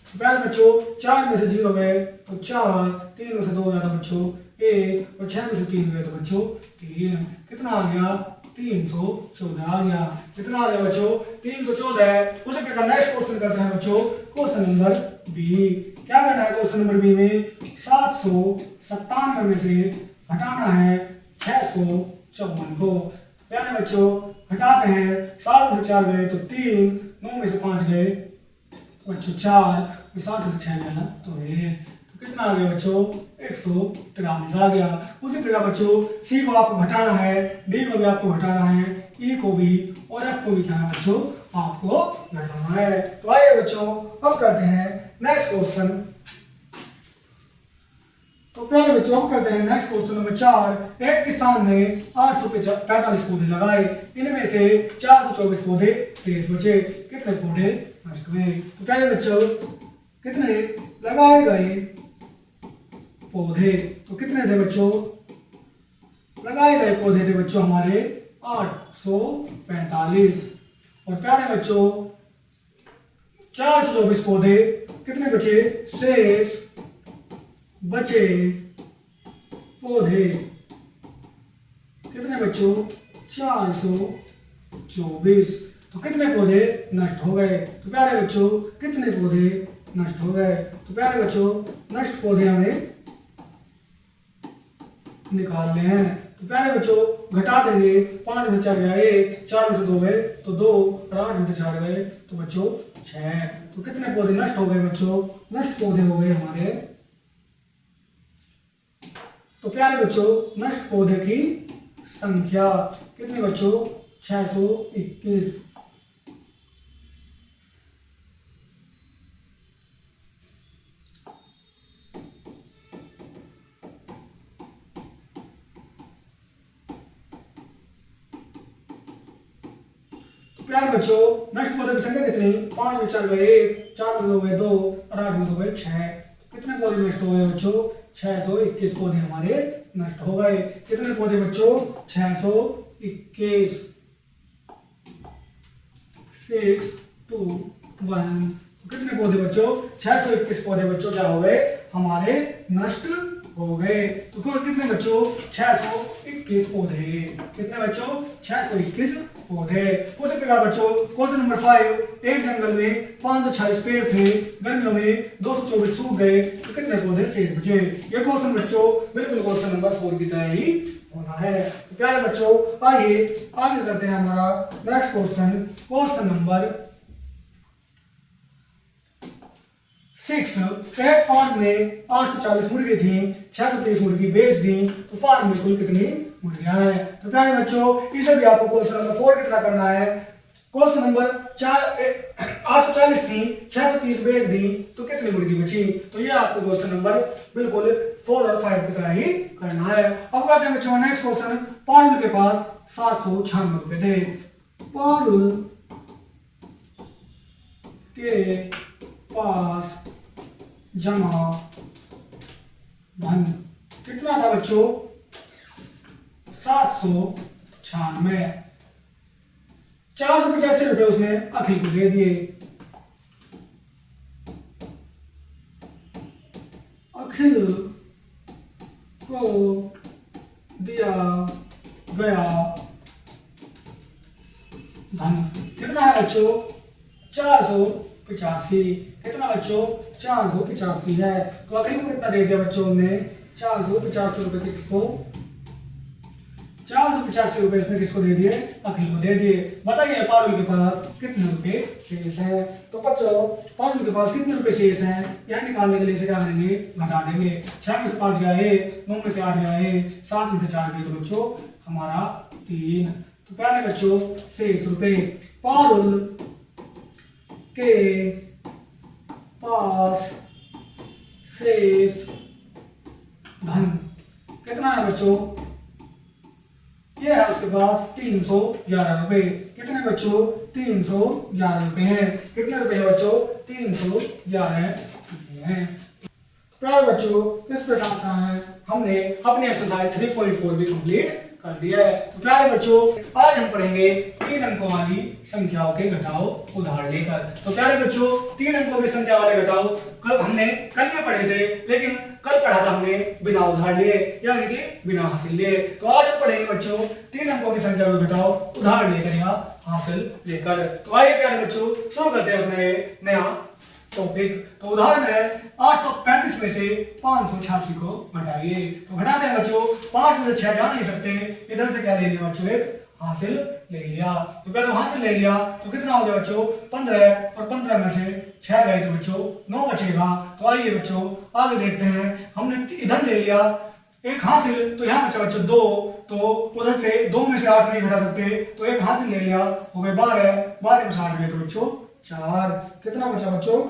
तो पहले बच्चों 4 में से 0 गए तो 4, 3 में से 2 गया था बच्चों 1, और 6 में से 3 गए तो बच्चों 3। कितना आ गया? 314 आ गया। कितना आ गया बच्चों? 314। उसी प्रकार नेक्स्ट क्वेश्चन करते हैं बच्चों क्वेश्चन नंबर बी। क्या करना है क्वेश्चन नंबर बी में? 797 में से घटाना है 654 को। पहले बच्चों घटाते हैं। 7 में से 4 गए तो 3, 9 में से 5 गए तो बच्चों 4, 7 में से 6 गया तो 1। तो कितना आ गया बच्चों? 143 आ गया। उसी प्रकार बच्चों सी को आपको घटाना है, डी को भी आपको घटाना है, ई को भी और एफ को भी क्या है बच्चों आपको घटाना है। तो आइए बच्चों अब करते हैं नेक्स्ट क्वेश्चन। प्यारे बच्चों हम करते हैं नेक्स्ट क्वेश्चन नंबर 4। एक किसान ने 845 पौधे लगाए, इनमें से 424 पौधे शेष बचे, कितने पौधे नष्ट हुए? तो प्यारे बच्चों कितने लगाए गए पौधे, तो कितने थे बच्चों? लगाए गए पौधे थे बच्चों हमारे 845। और प्यारे बच्चों 424 पौधे कितने बचे? शेष बचे पौधे कितने बच्चों? 424। तो कितने पौधे नष्ट हो गए? तो प्यारे बच्चों कितने पौधे नष्ट हो गए? तो प्यारे बच्चों नष्ट पौधे हमें निकालने हैं। तो प्यारे बच्चों घटा देंगे, 5 में 4 गया 1, 4 में से 2 गए तो 2, और 8 में से 4 गए तो बच्चों 6। तो कितने पौधे नष्ट हो गए बच्चों? नष्ट पौधे हो गए हमारे। तो प्यारे बच्चों नष्ट पौधे की संख्या कितनी बच्चों? 621। प्यारे बच्चों नष्ट पौधे की संख्या कितनी? 5 में 4 गए 1, 4 में 2 गए 2, और 8 में 2 गए 6। कितने पौधे नष्ट हो गए बच्चों? 621 पौधे हमारे नष्ट हो गए। कितने पौधे बच्चों? 621। 6, 2, 1। कितने पौधे बच्चों? 621 पौधे बच्चों क्या हो गए? हमारे नष्ट हो गए। तो कितने बच्चों? 621 पौधे। कितने बच्चों? 621 पौधे। उसी प्रकार बच्चों क्वेश्चन नंबर 5। एक जंगल में 546 पेड़ थे, गर्मियों में 224 सूख गए, तो कितने पौधे शेष बचे? ये क्वेश्चन बच्चों बिल्कुल क्वेश्चन नंबर 4 की तरह ही होना है। तो प्यारे बच्चों आइए आगे करते हैं हमारा नेक्स्ट क्वेश्चन। Question number 6। एक फार्म में 840 मुर्गी थी, 630 मुर्गी बेच दी, तो फार्म में कुल कितनी मुर्गियां हैं? तो प्यारे बच्चों इसे भी आपको क्वेश्चन नंबर 4 की तरह करना है। क्वेश्चन नंबर 840 थी, 630 बेच दी, तो कितनी मुर्गी बची? तो ये आपको क्वेश्चन नंबर बिल्कुल 4 और 5 की तरह ही करना है। अब कहते हैं बच्चों नेक्स्ट क्वेश्चन। पारुल के पास 796 रुपए थे। पारुल के पास जमा धन कितना था बच्चों? 796। 485 रुपए उसने अखिल को दे दिए। अखिल को दिया गया धन कितना है बच्चों? 485। कितना बच्चों? 485 है। तो अखिल को कितना दे दिया बच्चों ने? 485 रुपए किसको? 485 रुपए इसने किसको दे दिए? अखिल को दे दिए। बताइए पारुल के पास कितने रुपए शेष हैं? तो बच्चों पारुल के पास कितने रुपए शेष हैं यह निकालने के लिए इसे क्या करेंगे? घटा देंगे। 6 में से 5 गया 1, 9 में से 8 गया 1, 7 में से 4 गए तो बच्चों हमारा 3। तो पहले बच्चों शेष रुपए पारुल के पास शेष धन कितना है बच्चों? ये है उसके पास 311 रुपए। कितने बच्चों? 311 रुपए हैं। कितने रुपए है बच्चों? 311 रुपए हैं। प्यारे बच्चों इस प्रकार का है हमने अपने एक्सरसाइज 3.4 भी कंप्लीट कर दिया है। तो प्यारे बच्चों आज हम पढ़ेंगे 3 अंकों वाली संख्याओं के घटाओ उदाहरण लेकर। तो प्यारे बच्चों 3 अंकों की संख्या वाले घटाओ हमने कल में पढ़े थे, लेकिन कल पढ़ा था हमने बिना उधार लिए यानी कि बिना हासिल लिए। तो आज हम पढ़ेंगे बच्चों 3 अंकों की संख्या को घटाओ उदाहरण लेकर या हासिल लेकर। तो आइए प्यारे बच्चों शुरू करते हैं अपने नया टॉपिक। तो उदाहरण है 835 में से 586 को घटाइए। तो घटाते हैं बच्चों 5 में से 6 जा नहीं सकते, इधर से क्या ले लिया बच्चों? एक हासिल ले लिया। तो क्या तो हासिल ले लिया तो कितना हो गया बच्चों? 15, और 15 में से 6 गए तो बच्चों 9 बचेगा। तो आइए बच्चों आगे देखते हैं। हमने इधर ले लिया एक हासिल, तो यहाँ बचा बच्चों 2, तो उधर से 2 में से 8 नहीं घटा सकते, तो एक हासिल ले लिया, हो गए 12, 12 में से 8 गए तो बच्चों 4। कितना बचा बच्चों?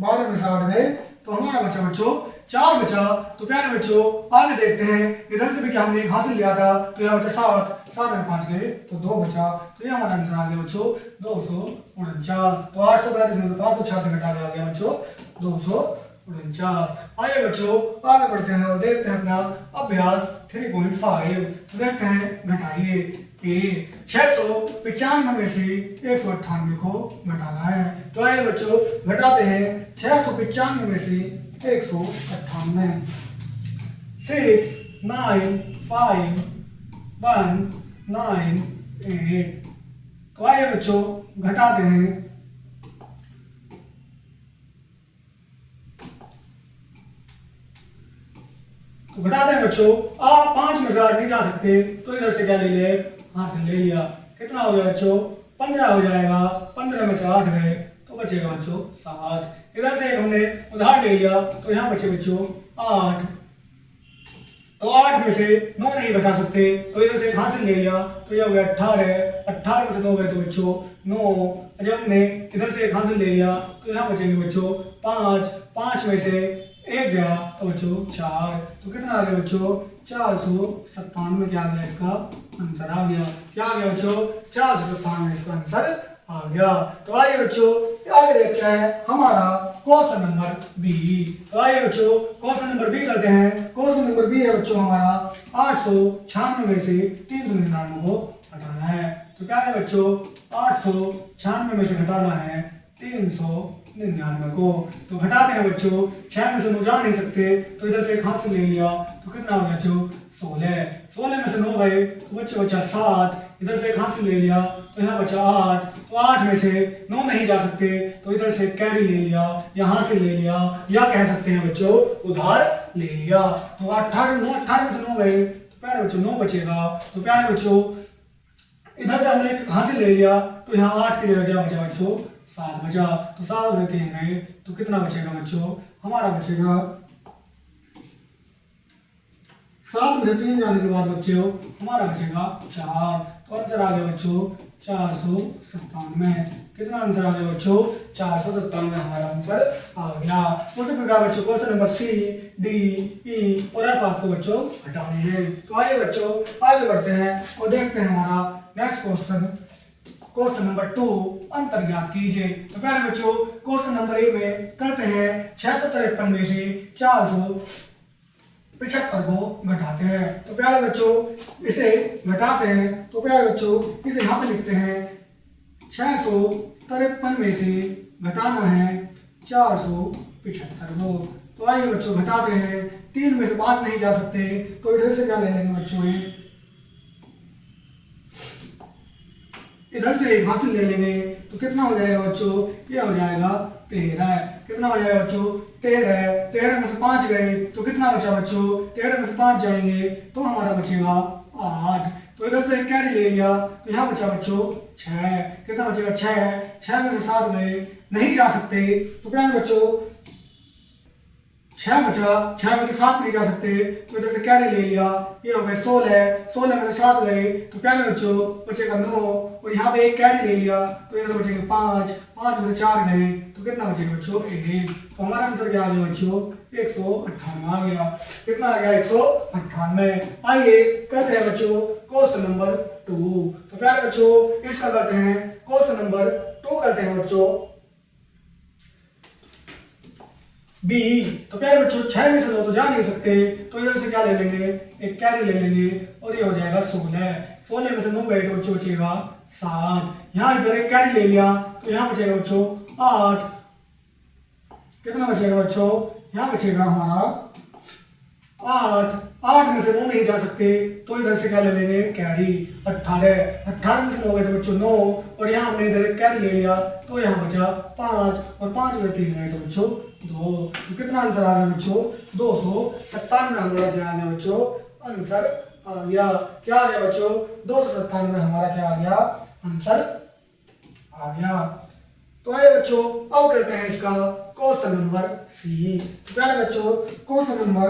12 में से 8 गए तो हमारा बचा बच्चों 4 बचा। तो प्यारे बच्चों आगे देखते हैं, इधर से भी क्या हमने 1 हासिल लिया था, तो यहाँ बचा 7 में 5 गए तो 2 बचा। तो ये हमारा आंसर आ गया बच्चों 249। तो 835 में तो 506 से घटा के आ गया बच्चों 249। आइए बच्चों आगे बढ़ते हैं और देखते हैं अपना अभ्यास 3.5। देखते हैं घटाइए। 695 में से 198 को घटाना है। तो आइए बच्चों घटाते हैं 695 में से 198। 6 9 5 1 9 8। तो आइए बच्चों घटाते हैं। तो घटाते हैं बच्चों, आप 5 में से 8 नहीं जा सकते, तो इधर से क्या ले लिया, हाँ से ले लिया। कितना हो गया बच्चों 15 हो जाएगा। 15 में से 8 गए तो बचेगा बच्चों 7। इधर से हमने उधार ले लिया, तो यहाँ बचे बच्चों 8। तो 8 में से 9 नहीं घटा सकते, तो इधर से हासिल ले लिया, तो ये हो गया 18। 18 में से 9 गए तो बच्चों 9। जब हमने इधर से एक हासिल ले लिया, तो यहाँ बचेंगे बच्चों 5। 5 में से 1 गया तो बच्चों 4। तो कितना आ गया बच्चों 497। क्या आ गया इसका आंसर आ गया। क्या आ गया बच्चों 497 इसका आंसर आ गया। तो आइए बच्चों आगे देखते हैं हमारा क्वेश्चन नंबर बी। तो आइए बच्चों क्वेश्चन नंबर बी करते हैं। क्वेश्चन नंबर बी है बच्चों हमारा 896 में से 399 को हटाना है। तो क्या है बच्चों 896 में से घटाना है 399 को। तो घटाते हैं बच्चों, 6 में से 9 जा नहीं सकते, तो इधर से एक हासिल ले लिया, तो कितना हो गया बच्चों 16। 16 में से 9 गए तो बच्चों बचा 7। इधर से एक हासिल ले लिया, तो यहाँ बचा 8। तो 8 में से 9 नहीं जा सकते, तो इधर से कैरी ले लिया, यहाँ से ले लिया, या कह सकते हैं बच्चों उधार ले लिया। तो 18 में से 9 गए तो प्यारे बच्चों 9 बचेगा। तो प्यारे बच्चों इधर से हमने एक हासिल ले लिया, तो यहाँ 8 की जगह क्या बचा बच्चों 7 बचा। तो 7 में 3 गए तो कितना बचेगा बच्चों हमारा बचेगा 7 में से 3 जाने के बाद बच्चों हमारा बचेगा 4। तो आंसर आ गया बच्चों 497। कितना आंसर आ गया बच्चों 497 हमारा आंसर आ गया। उसी प्रकार बच्चों question number C D E और एफ आपको बच्चों हटाने हैं। तो आइए बच्चों आगे बढ़ते हैं और देखते हैं हमारा नेक्स्ट क्वेश्चन। क्वेश्चन नंबर 2 अंतर ज्ञात कीजिए। तो पहले बच्चों क्वेश्चन नंबर ए में करते हैं 653 में से 475 को घटाते हैं। तो प्यारे बच्चों इसे घटाते हैं, तो प्यारे बच्चों इसे यहाँ पे लिखते हैं 653 में से घटाना है 475 को। तो आइए बच्चों घटाते हैं, 3 में से 5 नहीं जा सकते, तो इधर से क्या ले लेंगे बच्चों इधर से एक हासिल ले लेंगे, तो कितना हो जाएगा बच्चों ये हो जाएगा 13। कितना हो जाएगा बच्चों 13। 13 में से 5 गए तो कितना बचा बच्चों 13 में से 5 जाएंगे तो हमारा बचेगा 8। तो इधर से कैरी ले लिया, तो यहाँ बचा बच्चों 6। कितना बचेगा 6। 6 में से 7 गए नहीं जा सकते, तो क्या है बच्चों 6 बचा। 6 में से 7 नहीं जा सकते, तो इधर से कैरी ले लिया, ये हो गए 16। 16 में से 7 गए तो क्या है बच्चों बचेगा 9, और यहाँ पे एक कैरी ले लिया, तो इधर बचेंगे 5। 5 में से 4 गए तो कितना बचेगा बच्चों 1। तो हमारा आंसर क्या आ गया बच्चों 198 आ गया। कितना आ गया 198। आइए करते हैं बच्चों क्वेश्चन नंबर 2। तो प्यारे बच्चों इसका करते हैं क्वेश्चन नंबर 2 करते हैं बच्चों बी। तो प्यारे बच्चों 6 में से 9 तो जा नहीं सकते, तो इधर से क्या ले लेंगे एक कैरी ले लेंगे, और ये हो जाएगा 16। 16 में से 9 गए तो बच्चों बचेगा 7। यहाँ इधर एक कैरी ले लिया, तो यहाँ बचेगा बच्चों 8। कितना बचेगा बच्चों यहाँ बचेगा हमारा 8। 8 में से 9 नहीं जा सकते, तो इधर से क्या ले लेंगे कैरी 18। 18 में से 9 गए तो बच्चों 9, और यहाँ हमने इधर एक कैरी ले लिया, तो यहाँ बचा 5, और 5 में 3 गए तो बच्चों 2। तो कितना आंसर आ गया बच्चों 297 हमारा क्या आ गया बच्चों आंसर आ गया। क्या आ गया बच्चों 297 में हमारा क्या आ गया आंसर आ गया। तो आइए बच्चों अब करते हैं इसका क्वेश्चन नंबर सी। तो प्यारे बच्चों क्वेश्चन नंबर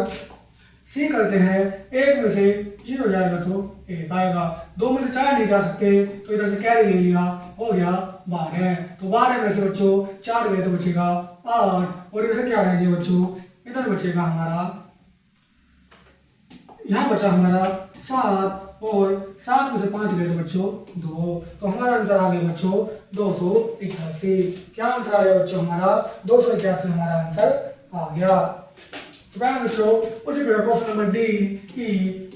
सी करते हैं। 1 में से 0 जाएगा तो 1 आएगा। 2 में से 4 नहीं जा सकते, तो इधर से कैरी ले लिया, हो गया 12। तो 12 में से बच्चों 4 गए तो बचेगा 8, और इधर क्या रहेंगे बच्चों इधर बचेगा हमारा, यहाँ बचा हमारा 7 और 7 में से 5 गए तो बच्चों 2, तो हमारा आंसर आ गया बच्चों 281। क्या आंसर आ गया बच्चों हमारा 281 हमारा आंसर आ गया। तो क्या बच्चों उसी प्रकार question number D, E,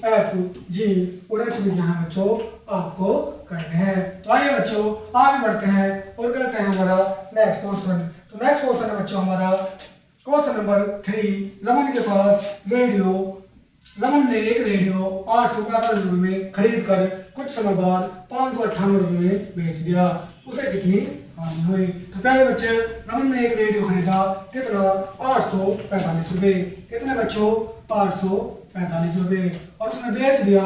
F, G और एच भी यहाँ बच्चों आपको करने हैं। तो आइए बच्चों आगे बढ़ते हैं और करते हैं हमारा नेक्स्ट क्वेश्चन। तो नेक्स्ट क्वेश्चन है बच्चों हमारा क्वेश्चन नंबर 3। रमन के पास रेडियो, रमन ने एक रेडियो 845 रुपये में खरीद कर कुछ समय बाद 598 रुपये में बेच दिया, उसे कितनी हानि हुई। तो प्यारे बच्चे रमन ने एक रेडियो खरीदा, कितना 845 रुपये, कितने बच्चों 845 रुपये, और उसने बेच दिया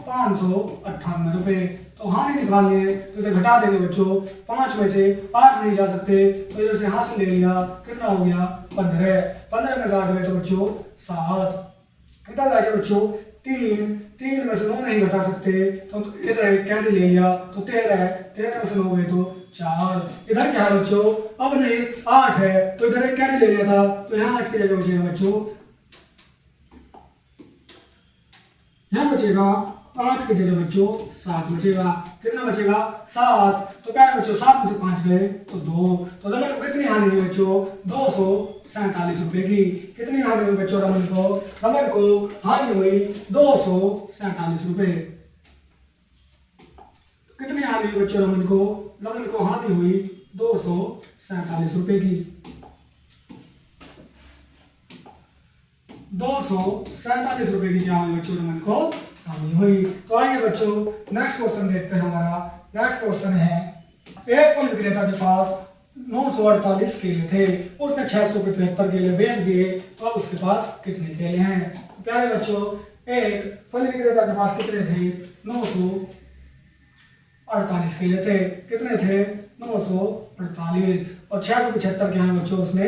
598 रुपये। तो हानि निकालनी है तो इसे घटा देंगे बच्चों, 5 में से 8 नहीं जा सकते तो इधर से यहाँ से ले लिया, कितना हो गया 15, 15 में 8 गए तो बच्चों 7, कितना आ गया बच्चों 3 में से 9 नहीं घटा सकते तो इधर एक कैंडी ले लिया तो 13, 13 में से 9 गए तो 4, इधर क्या है बच्चों अब नहीं 8 है तो इधर एक कैंडी ले लिया था तो यहाँ 8 की जगह बचेगा बच्चों, यहाँ बचेगा 8 की जगह बच्चों 7 बचेगा, कितना बचेगा 7। तो क्या है बच्चों 7 में से 5 गए तो 2, तो रमन को कितनी हानि हुई बच्चों 247 रुपए की, कितनी हानि हुई बच्चों रमन को हानि हुई 247 रुपए। कितनी हानि हुई बच्चों रमन को हानि हुई 247 रुपए की, 247 रुपए की क्या हुई बच्चों रमन को हानि हुई। तो आइए बच्चों नेक्स्ट क्वेश्चन देखते हैं। हमारा नेक्स्ट क्वेश्चन है एक फल विक्रेता के पास 948 केले थे, उसने 675 केले बेच दिए, तो अब उसके पास कितने केले हैं। तो प्यारे बच्चों एक फल विक्रेता के पास कितने थे 948 केले थे, कितने थे 948 और 675 क्या है बच्चों उसने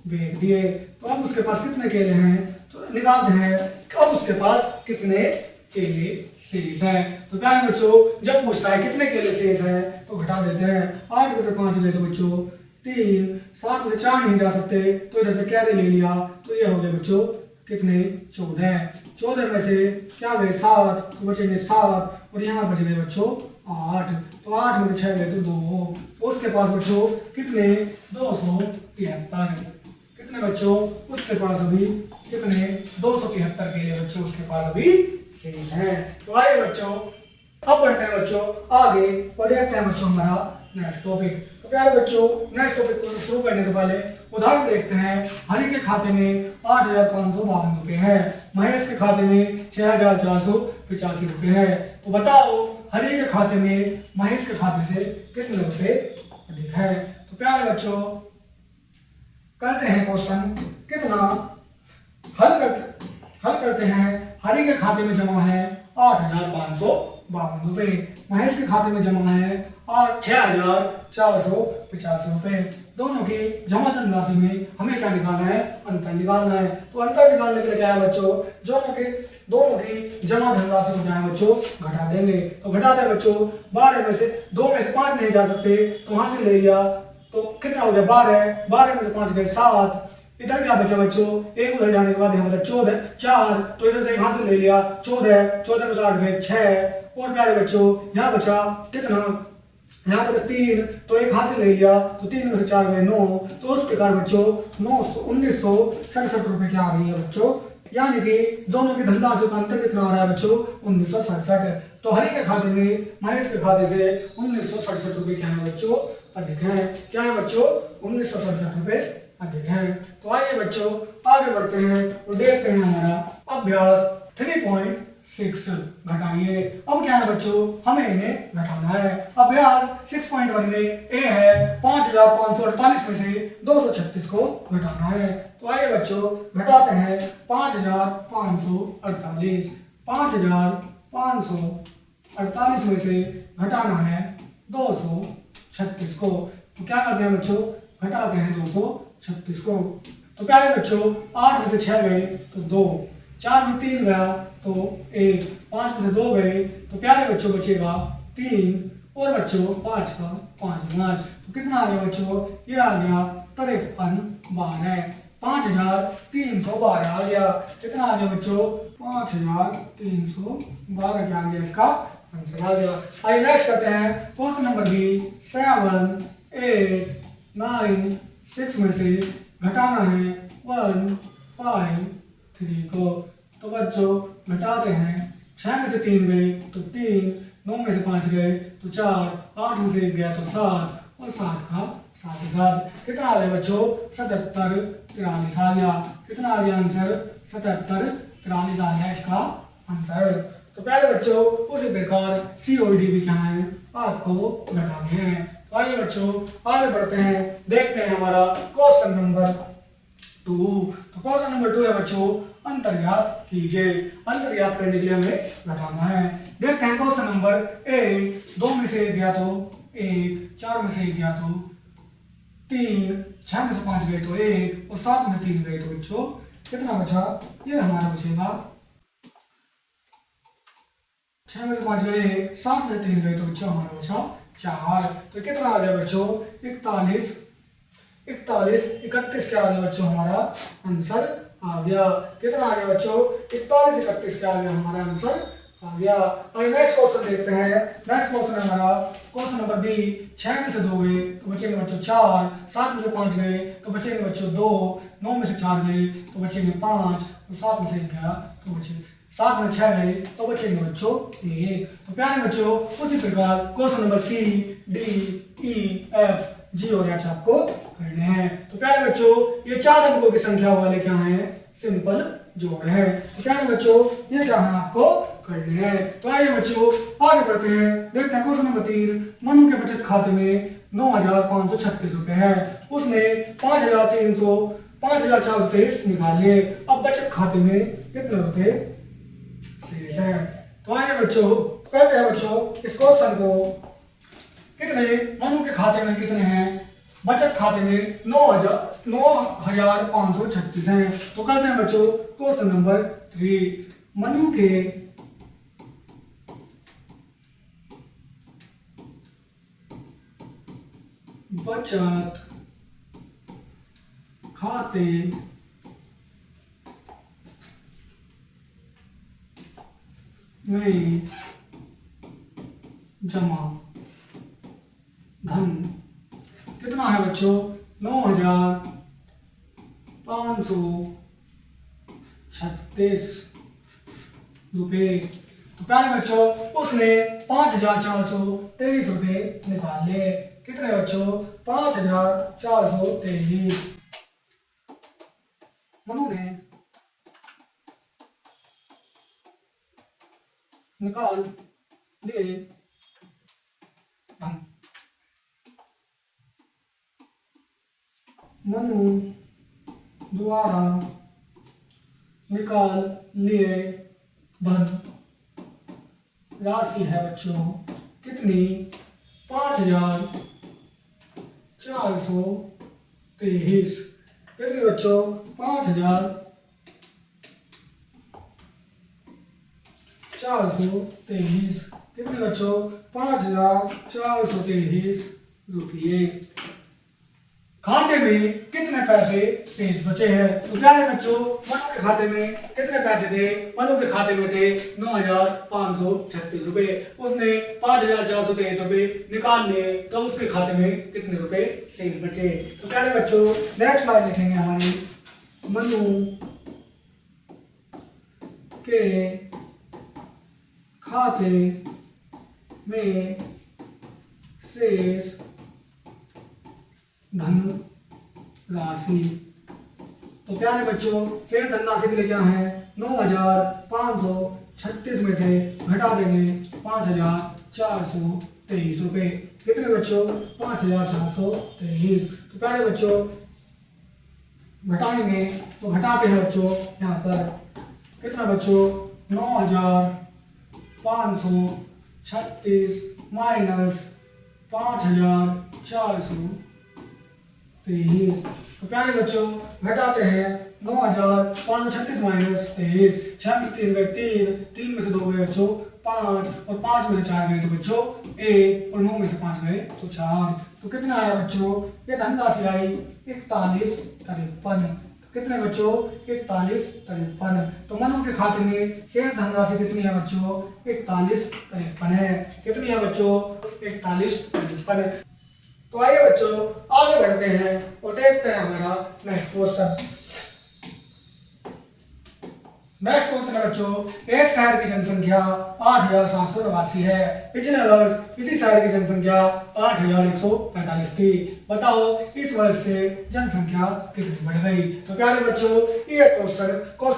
बेच दिए, तो अब उसके पास कितने केले हैं। तो निकालते हैं अब उसके पास कितने केले शेष हैं। तो प्यारे बच्चों जब पूछता है कितने केले शेष हैं तो घटा देते हैं, 8 में से 5 गए तो बच्चों 3, 7 में से 4 नहीं जा सकते तो इधर से कैरे ले लिया तो ये हो गए बच्चों कितने 14, 14 में से क्या गए 7 तो बचेंगे 7 और यहाँ बच गए बच्चों 8, तो 8 में से 6 गए तो 2, तो उसके पास बच्चों कितने 273, कितने बच्चों उसके पास अभी कितने 273 केले बच्चों उसके पास अभी शेष हैं। तो आइए बच्चों अब बढ़ते हैं बच्चों आगे और देखते हैं बच्चों हमारा नेक्स्ट टॉपिक। तो प्यारे बच्चों नेक्स्ट टॉपिक को शुरू करने से पहले उदाहरण देखते हैं। हरि के खाते में 8,552 रुपए है, महेश के खाते में 6,485 रुपए है, तो बताओ हरि के खाते में महेश के खाते से कितने रुपए अधिक है। तो प्यारे बच्चों करते हैं क्वेश्चन, कितना हल करते हैं। हरि के खाते में जमा है 8,552 रुपए, महेश के खाते में जमा है 6,485 रुपए। दोनों की जमा धनराशि में हमें क्या निकालना है अंतर निकालना है। तो अंतर निकालने के लिए क्या है बच्चों दोनों की जमा धनराशि को क्या है बच्चों घटा देंगे। तो घटाते हैं बच्चों 12 में से 2 में से 5 नहीं जा सकते तो वहां से ले लिया तो कितना हो गया 12 में से 5 गए 7, इधर क्या बचा बच्चों एक उधर जाने के बाद यहाँ बचा 4, तो इधर से यहाँ से ले लिया 14 में से 8 गए 6 और प्यारे बच्चों यहाँ बचा कितना यहाँ बचा 3, तो एक हाथ से ले लिया तो 3 में से 4 गए 9, तो उस प्रकार बच्चों 1967 रुपए क्या आ रही है बच्चों, यानी कि दोनों की धनराशि का अंतर कितना आ रहा है बच्चों 1967। तो हरि के खाते में महेश के खाते से 1967 रुपए क्या है बच्चों अधिक है। क्या है बच्चों 1967 रुपए अधिक है। तो आइए बच्चों आगे बढ़ते हैं और देखते हैं हमारा अभ्यास 3.6 घटाइए। अब क्या है बच्चों हमें इन्हें घटाना है। अभ्यास 6.1 में ए है 5,548 में से 236 को घटाना है। तो आइए बच्चों घटाते हैं 5,548 में से घटाना है 236 को, तो क्या करते हैं बच्चों घटाते हैं 236 को। तो प्यारे बच्चों 8 में से 6 गए तो 2, 4 में 3 गया तो 1, 5 में से 2 गए तो प्यारे बच्चों बचेगा 3 और बच्चों 5 का 5, तो कितना आ गया बच्चों ये आ गया 53 12। 5312 आ गया। कितना आ गया बच्चों? 5312 क्या आ गया? इसका आंसर आ गया। आइए नेक्स्ट करते हैं क्वेश्चन नंबर बी। 7 8 9 6 में से घटाना है 1 5 3 को। तो बच्चों घटाते हैं। 6 में से 3 गए तो 3, 9 में से 5 गए तो 4, 8 में से 1 गया तो 7 और 7 का 7 कितना आ गया बच्चों? 77 43 आ गया। कितना आ गया आंसर? 77 43 आ गया इसका आंसर। तो पहले बच्चों उसी प्रकार सी और डी भी क्या है आपको लगाने हैं। तो आइए बच्चों आगे बढ़ते हैं, देखते हैं हमारा क्वेश्चन नंबर 2। तो क्वेश्चन नंबर 2 है बच्चों अंतर्ज्ञात कीजिए। अंतर्ज्ञात करने के लिए हमें घटाना है। देखते हैं क्वेश्चन नंबर ए। 2 में से 1 गया तो 1, 4 में से 1 गया तो 3, 6 में से 5 गए तो 1 और 7 में 3 गए तो बच्चों कितना बचा? ये हमारा बचेगा 6 में से 5 गए 7 में 3 गए तो बच्चों हमारा बचा 4। तो कितना आ गया बच्चों? 41 31 क्या आ गया बच्चों? हमारा आंसर आ गया। कितना आ गया बच्चों? 41 31 क्या आ गया? हमारा आंसर आ गया। आइए नेक्स्ट क्वेश्चन देखते हैं। नेक्स्ट क्वेश्चन है हमारा क्वेश्चन नंबर बी। 6 में से 2 गए तो बचेंगे बच्चों 4, 7 में से 5 गए तो बचेंगे बच्चों 2, 9 में से 4 गए तो बचेंगे 5 और 7 में से 1 गया तो बचेंगे 7 में 6 गए तो बचेंगे बच्चों 1। तो प्यारे बच्चों उसी प्रकार question number C D E F G और एच आपको करने हैं। तो प्यारे बच्चों ये 4 अंकों की संख्या वाले क्या है? सिंपल जोड़ है। तो प्यारे बच्चों ये क्या है आपको करने हैं। तो आइए बच्चों आगे बढ़ते हैं, देखते हैं क्वेश्चन नंबर 3। मनु के बचत खाते में 9536 रुपए है। उसने 5423 निकाले। अब बचत खाते में कितने रुपए शेष है? तो आइए बच्चों करते हैं बच्चों इस क्वेश्चन को। कितने मनु के खाते में कितने हैं? बचत खाते में 9536 हैं। तो करते हैं बच्चों क्वेश्चन नंबर 3। मनु के बचत खाते में जमा धन कितना है बच्चों? 9536 रुपए। तो प्यारे बच्चों उसने 5423 रुपए निकाले। कितने बच्चों? 5423। मनु ने निकाल लिए धन। मनु द्वारा निकाल लिए धन राशि है बच्चों कितनी? 5423। कितनी बच्चों? 5423। कितने बच्चों? 5423 रुपये। खाते में कितने पैसे शेष बचे हैं? तो क्या है बच्चों? मनु के खाते में कितने पैसे थे? मनु के खाते में थे 9536 रुपए। उसने 5423 रुपए निकाल लिए तो उसके खाते में कितने रुपए शेष बचे? तो प्यारे बच्चों नेक्स्ट लाइन लिखेंगे हमारी। मनु के खाते में शेष धन राशि। तो प्यारे बच्चों शेष धन राशि के लिए क्या है? 9536 में से घटा देंगे 5423 रुपए। कितने बच्चों? 5423। तो प्यारे बच्चों घटाएंगे तो घटाते हैं बच्चों यहाँ पर कितना बच्चों? 9536 माइनस 5423। तो प्यारे बच्चों घटाते हैं 9536 माइनस 23। 6 में 3 गए 3 में से 2 गए बच्चों 5 और 5 में से 4 गए तो बच्चों 1 और 9 में से 5 गए तो 4। तो कितना आया बच्चों? ये धनराशि आई 4153। तो कितने बच्चों 41 53। तो मनु के खाते में शेष धनराशि कितनी है बच्चों 41 53 है। कितनी है बच्चों 41 53। तो आइए बच्चों आगे बढ़ते हैं और देखते हैं हमारा नेक्स्ट क्वेश्चन। नेक्स्ट क्वेश्चन है बच्चों, एक शहर की जनसंख्या 8789 है। पिछले वर्ष इसी शहर की जनसंख्या 8145 थी। बताओ इस वर्ष से जनसंख्या कितनी बढ़ गई। तो प्यारे बच्चों ये क्वेश्चन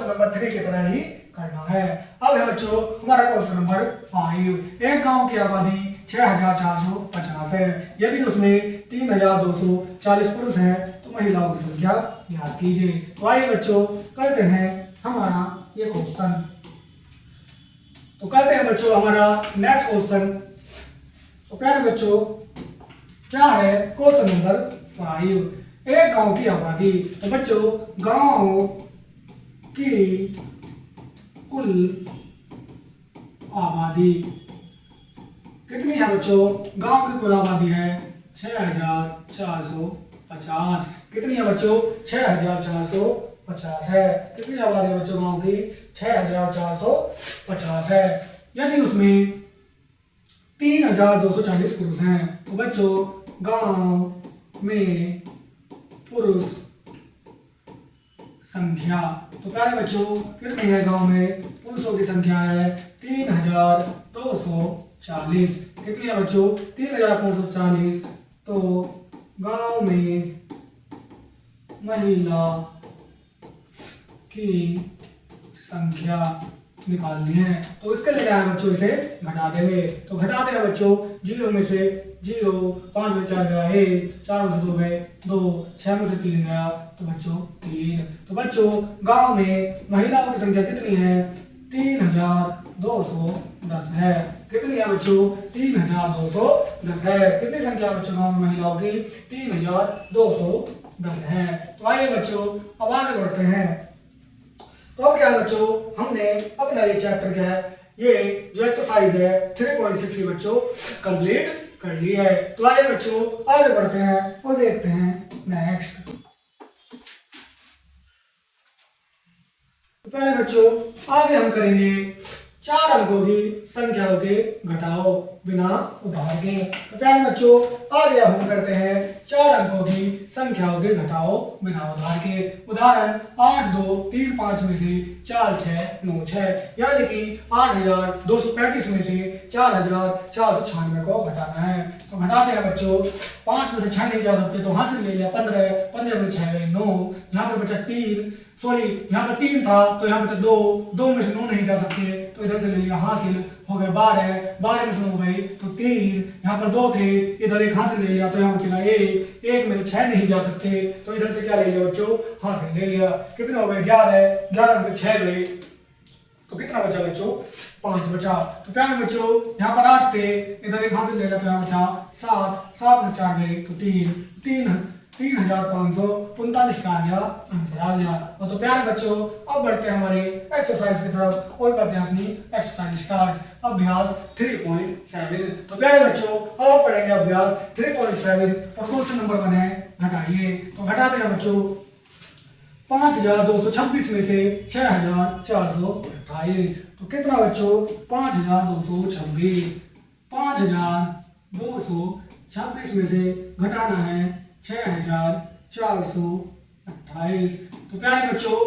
नंबर 3 की तरह ही करना है। अब है बच्चों हमारा क्वेश्चन नंबर 5। एक गांव की आबादी 6450 है। यदि उसमें 3240 पुरुष हैं तो महिलाओं की संख्या ज्ञात कीजिए। तो आइए बच्चों करते हैं हमारा ये क्वेश्चन। तो करते हैं बच्चों हमारा नेक्स्ट क्वेश्चन। तो प्यारे बच्चों क्या है क्वेश्चन नंबर 5। एक गांव की आबादी। तो बच्चों गांव की कुल आबादी कितनी है बच्चों। गांव की कुल आबादी है 6450। कितनी है बच्चों 6450 है। कितनी आबादी है बच्चों गांव की 6450 है। यदि उसमें 3240 पुरुष हैं तो बच्चों गांव में पुरुष संख्या। तो प्यारे बच्चों कितनी है गांव में पुरुषों की संख्या है 3240। कितनी है बच्चों 3540। तो गांव में महिला की संख्या निकालनी है। तो इसके लिए क्या है बच्चों इसे घटा देंगे। तो घटाते हैं बच्चों 0 में से 0, 5 में 4 गया 1, 4 में से 2 गए 2, 6 में से 3 गया तो बच्चों 3। तो बच्चों गांव में महिलाओं की संख्या कितनी है 3210 है। कितनी है बच्चों 3210 है। कितनी संख्या बच्चों गांव में महिलाओं की 3210 है। तो आइए बच्चों अब आगे बढ़ते हैं। तो अब क्या है बच्चों हमने अपना ये चैप्टर क्या है ये जो एक्सरसाइज है 3.6 बच्चों कंप्लीट कर ली है। तो आइए बच्चों आगे बढ़ते हैं और देखते हैं नेक्स्ट। तो पहले बच्चों आगे हम करेंगे 4 अंकों की संख्याओं के घटाओ बिना उधार के। तो पहले बच्चों आगे हम करते हैं 4 अंकों की संख्याओं के घटाओ बिना उधार के। उदाहरण 8 2 3 5 में से 4 6 9 6 यानी कि 8235 में से 4496 को घटाना है। तो घटाते हैं बच्चों 5 में से 6 नहीं जा सकते तो हासिल ले लिया 15, 15 में 6 गए 9, यहाँ पर बचा 3, सॉरी यहाँ पर 3 था तो यहाँ पर 2, 2 में से 9 नहीं जा सकते तो इधर से ले लिया हासिल हो गए 12, 12 में से 9 गए तो 3, यहाँ पर 2 थे इधर एक हासिल ले लिया तो यहाँ बचेगा 1, 1 में 6 नहीं जा सकते तो इधर से क्या ले लिया बच्चों हासिल ले लिया। कितना हो गए 11, 11 में से 6 गए तो कितना बचा बच्चों 5 बचा। तो प्यारे बच्चों यहाँ पर 8 थे इधर एक हासिल ले लिया तो यहाँ बचा 7, 7 में 4 गए तो 3549 का आ गया आंसर आ गया। और तो प्यारे बच्चों अब बढ़ते हैं हमारे एक्सरसाइज की तरफ और करते हैं अपनी एक्सरसाइज स्टार्ट। अभ्यास 3.7। तो प्यारे बच्चों अब पढ़ेंगे अभ्यास 3.7 और क्वेश्चन नंबर 1 है घटाइए। तो घटाते हैं बच्चों 5226 में से 6428 तो कितना बच्चों 5226। 5226 में से घटाना है 6428। तो प्यारे बच्चों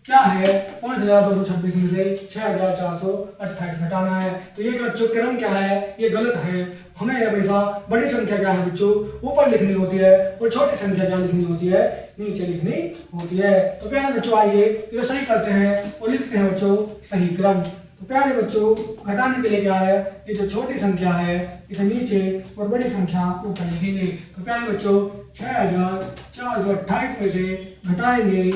क्या है 5226 में से 6428 घटाना है। तो ये बच्चों क्रम क्या है ये गलत है। हमें हमेशा बड़ी संख्या क्या है बच्चों ऊपर लिखनी होती है और छोटी संख्या क्या लिखनी होती है नीचे लिखनी होती है। तो प्यारे बच्चों आइए ये सही करते हैं और लिखते हैं बच्चों सही क्रम। तो प्यारे बच्चों घटाने के लिए क्या है ये जो छोटी संख्या है इसे नीचे और बड़ी संख्या ऊपर लिखेंगे। तो प्यारे बच्चों 6428 में से घटाएंगे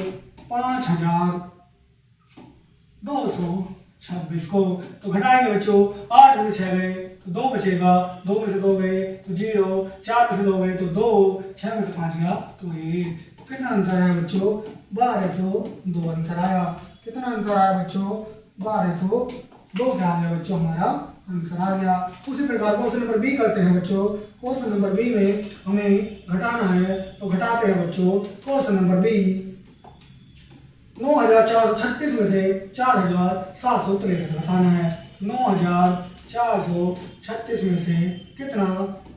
5226 को। तो घटाएंगे बच्चों 8 में 6 गए तो 2 बचेगा 2 में से 2 गए तो 0, 4 में से 2 गए तो 2, 6 में से 5 गया तो 1। कितना आंसर आया बच्चों 1202 आंसर आया। कितना आंसर आया बच्चों 1202 क्या आ गया बच्चों हमारा आंसर आ गया। उसी प्रकार क्वेश्चन नंबर बी करते हैं बच्चों। क्वेश्चन नंबर बी में हमें घटाना है तो घटाते हैं बच्चों क्वेश्चन नंबर बी 9,436 में से 4,763 घटाना है। 9,436 में से कितना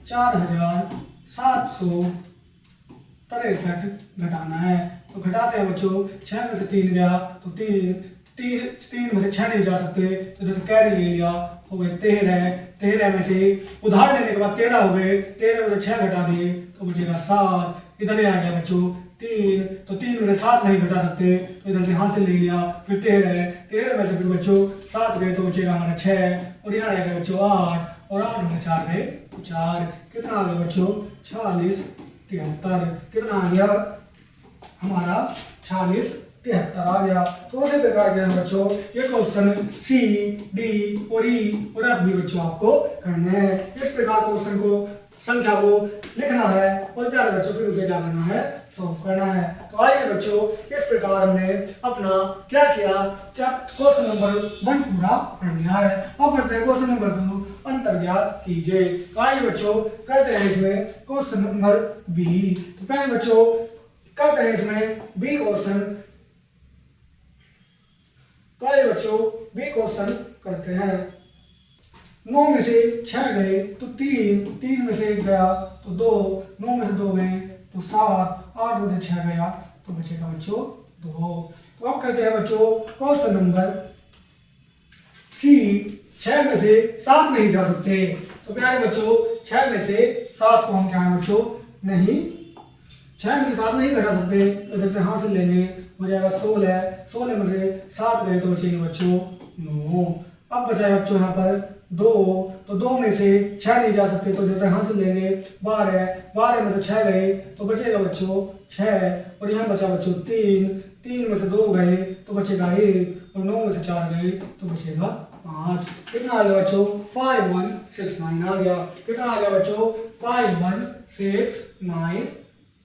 4,763 घटाना है। तो घटाते हैं बच्चों, 6 में से 3 गया तो 3 में से 6 नहीं जा सकते, तो जैसे कैरी ले लिया, हो गए 13। 13 में से उधार लेने के बाद 13 हो गए, 13 में से 6 घटा दिए तो बचेगा 7। इधर ही आ गया बच्चों 3, तो 3 में से 7 नहीं घटा सकते, तो इधर से हाथ से ले लिया, फिर 13 में से फिर बच्चों 7 गए तो बचेगा हमारा 6, और यहाँ रहेगा बच्चों 8, और 8 में 4 गए 4। कितना आ गया बच्चों 46 73। कितना आ गया हमारा 46 73 आ गया। तो उसी प्रकार के बच्चों ये क्वेश्चन सी, डी और ई और एफ भी बच्चों आपको करने हैं। इस प्रकार क्वेश्चन को संख्या को लिखना है और प्यारे बच्चों फिर उसे क्या करना है, सॉल्व करना है। तो आइए बच्चों, इस प्रकार हमने अपना क्या किया, क्वेश्चन नंबर 1 पूरा कर लिया है। अब बढ़ते हैं क्वेश्चन नंबर 2, अंतर्ज्ञात कीजिए। तो आइए बच्चं करते हैं इसमें क्वेश्चन नंबर बी। तो पहले बच्चों करते हैं इसमें बी क्वेश्चन। तो आइए बच्चों बी क्वेश्चन करते हैं। 9 में से 6 गए तो 3 में से 1 गया तो 2, 9 में से 2 गए तो 7, 8 में से 6 गया तो बचेगा बच्चों 2। तो अब करते हैं बच्चों क्वेश्चन नंबर सी। 6 में से 7 नहीं जा सकते, तो प्यारे बच्चों 6 में से 7 को हम क्या है बच्चों, नहीं 6 में से 7 नहीं घटा सकते, तो जैसे हासिल लेंगे हो जाएगा 16। 16 में से 7 गए तो बचेंगे बच्चों 9। अब बचाए बच्चों यहाँ पर 2, तो 2 में से 6 नहीं जा सकते, तो जैसे हासिल लेंगे 12। 12 में से 6 गए तो बचेगा बच्चों 6, और यहाँ बचा बच्चों 3 में से 2 गए तो बचेगा 1, और 9 में से 4 गए तो बचेगा 5। कितना आ गया बच्चों 5169 आ गया। कितना आ गया बच्चों 5169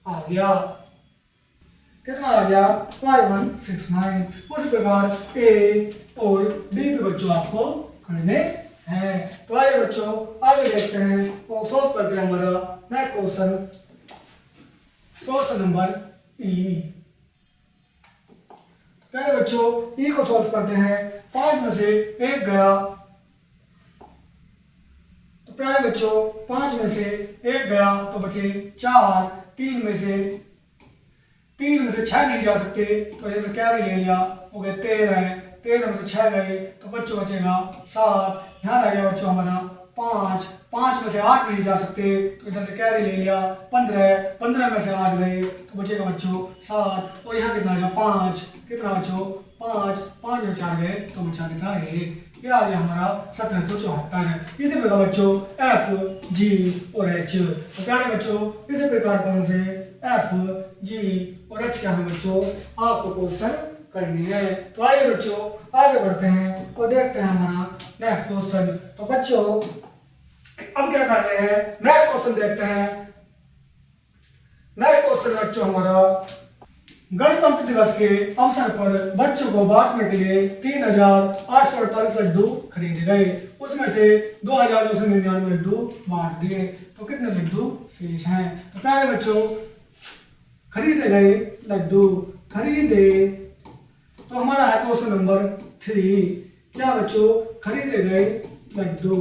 आ गया। कितना आ गया 5169। उसी प्रकार ए और डी पे बच्चों आपको करने हैं। तो आइए बच्चों आगे देखते हैं और सॉल्व करते हैं हमारा नेक्स्ट क्वेश्चन, क्वेश्चन नंबर ई। पहले बच्चों ई को सॉल्व करते हैं। 5 में से 1 गया, तो पहले बच्चों 5 में से 1 गया तो बचे 4। 3 में से 6 नहीं जा सकते, तो जैसे कैरी ले लिया हो गए 13। 13 में से 6 गए तो बच्चों बचेगा 7। यहाँ रह गया बच्चों हमारा 5। 5 में से 8 नहीं जा सकते, तो इधर से कैरी ले लिया 15। 15 में से 8 गए तो बचेगा बच्चों 7, और यहाँ कितना आएगा 5। कितना बच्चों 5 में 4 गए तो बचा कितना 1। ये आ गया हमारा 1774। इसी प्रकार बच्चों एफ, जी और एच। तो प्यारे बच्चों इसी प्रकार कौन से एफ, जी और एच क्या है बच्चों आपको क्वेश्चन करनी है। तो आइए बच्चों आगे बढ़ते हैं और देखते हैं हमारा नेक्स्ट क्वेश्चन। तो बच्चों अब क्या करते हैं, नेक्स्ट क्वेश्चन देखते हैं। नेक्स्ट क्वेश्चन बच्चों हमारा गणतंत्र दिवस के अवसर पर बच्चों को बांटने के लिए 3,848 लड्डू खरीदे गए, उसमें से 2,999 लड्डू बांट दिए, तो कितने लड्डू शेष हैं। तो पहले बच्चों खरीदे गए लड्डू, खरीदे तो हमारा है क्वेश्चन नंबर 3। क्या बच्चों खरीदे गए लड्डू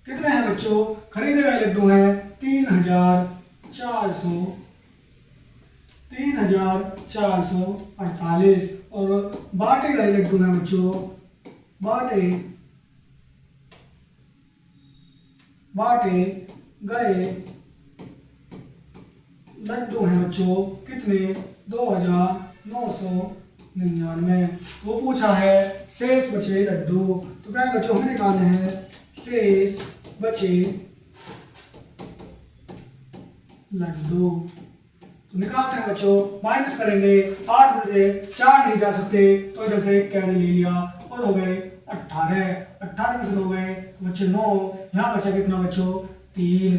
कितने हैं बच्चों, खरीदे गए लड्डू हैं 3,448 और बांटे गए लड्डू हैं बच्चों, बांटे गए लड्डू हैं बच्चों कितने 2,999। वो पूछा है शेष बचे लड्डू, तो क्या बच्चों हमें निकालने हैं शेष बचे लड्डू। तो निकालते हैं बच्चों, माइनस करेंगे। 8 में से 4 नहीं जा सकते, तो इधर से कैरी ले लिया और हो गए 18। 18 में से 2 गए तो बच्चे 9। यहाँ बचा कितना बच्चों 3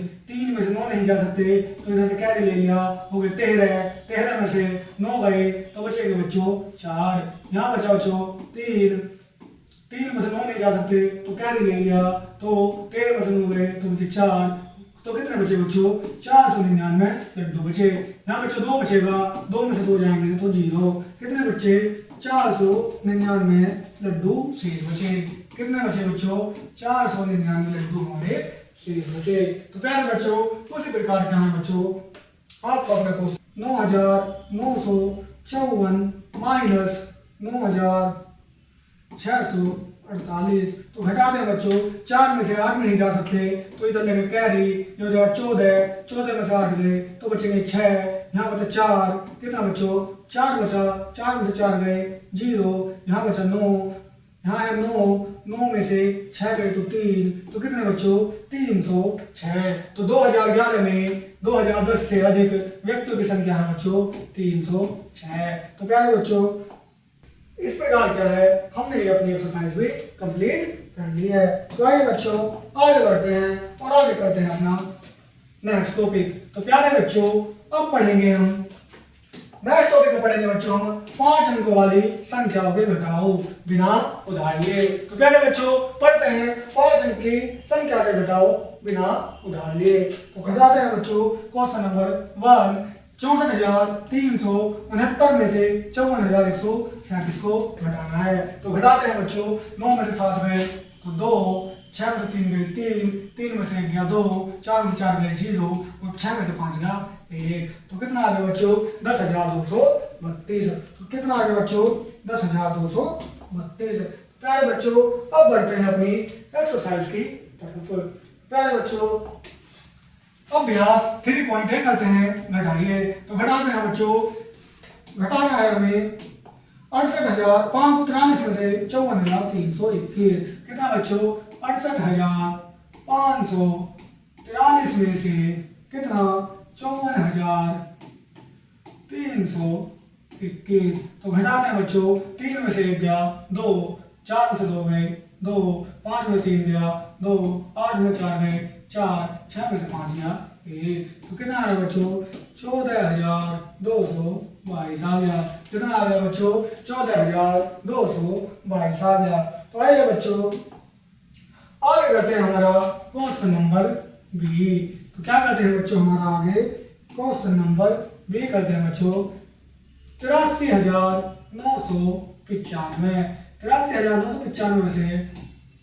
में से 9 नहीं जा सकते, तो इधर से कैरी ले लिया हो गए 13। 13 में से 9 गए तो बचेंगे बच्चों 4। यहाँ बचा बच्चों 3 में से 9 नहीं जा सकते, तो कैरी ले लिया, तो 13 में से 9 गए तो बचे 4, तो कितने बचे बच्चों 499 लड्डू बचे। यहाँ बच्चों 2 बचेगा, 2 में से 2 जाएंगे तो 0। कितने बच्चे? 499 लड्डू शेष बचे। कितने बचे बच्चों? 499 लड्डू हमारे शेष बचे। तो प्यारे बच्चों उसी प्रकार क्या है बच्चों, आपको अपने को 9954 माइनस 9648 तो घटा दें बच्चों। 4 में से 8 नहीं जा सकते तो इधर लेंगे कैरी, ये हो जाएगा 14 में से 8 गए तो बचेंगे 6, यहाँ बचा 4। कितना बच्चों? 4 बचा, 4 में से 4 गए 0, यहाँ बचा 9, यहाँ है 9 में से 6 गए तो 3, तो कितने बच्चों? 306। तो 2011 में 2010 से अधिक व्यक्तियों की संख्या है बच्चों 306। तो प्यारे बच्चों इस प्रकार क्या है, हमने ये अपनी एक्सरसाइज भी कंप्लीट कर ली है। तो आइए बच्चों आगे बढ़ते हैं और आगे करते हैं अपना नेक्स्ट टॉपिक। तो प्यारे बच्चों अब पढ़ेंगे हम नेक्स्ट टॉपिक में पढ़ेंगे बच्चों हम 5 अंकों वाली संख्याओं के घटाओ बिना उधारिये। तो प्यारे बच्चों पढ़ते हैं 5 अंक की संख्या के घटाओ बिना उधारिये। तो घटाते हैं बच्चों क्वेश्चन नंबर 1, 64,369 में से 54,137 को घटाना है। तो घटाते हैं बच्चों। 9 में से 7 गए तो 2, 6 में से 3 गए 3 में से 1 गया 2, 4 में से 4 गए 0 और 6 में से 5 गया 1। तो कितना आ गया बच्चों? 10,232। तो कितना आ गया बच्चों? 10,232। प्यारे बच्चों अब बढ़ते हैं अपनी एक्सरसाइज की तरफ। प्यारे बच्चों अभ्यास 3.1 करते हैं, घटाइए। तो घटाते हैं बच्चों, घटाना है हमें 68,543 में से 54,321। कितना बच्चों? 68,543 में से कितना? 54,321। तो घटाते हैं बच्चों। 3 में से 1 गया 2, 4 में से 2 गए 2, 5 में 3 गया 2, 8 में 4 गए 4, 6 में से 5 गया 1। तो कितना आया बच्चों? 14,222 आ गया। कितना आ गया बच्चों? 14,222 आ गया। तो आइए बच्चों आगे करते हैं हमारा क्वेश्चन नंबर बी। तो क्या करते हैं बच्चों हमारा आगे क्वेश्चन नंबर बी करते हैं बच्चों। 83,995 83,995 में से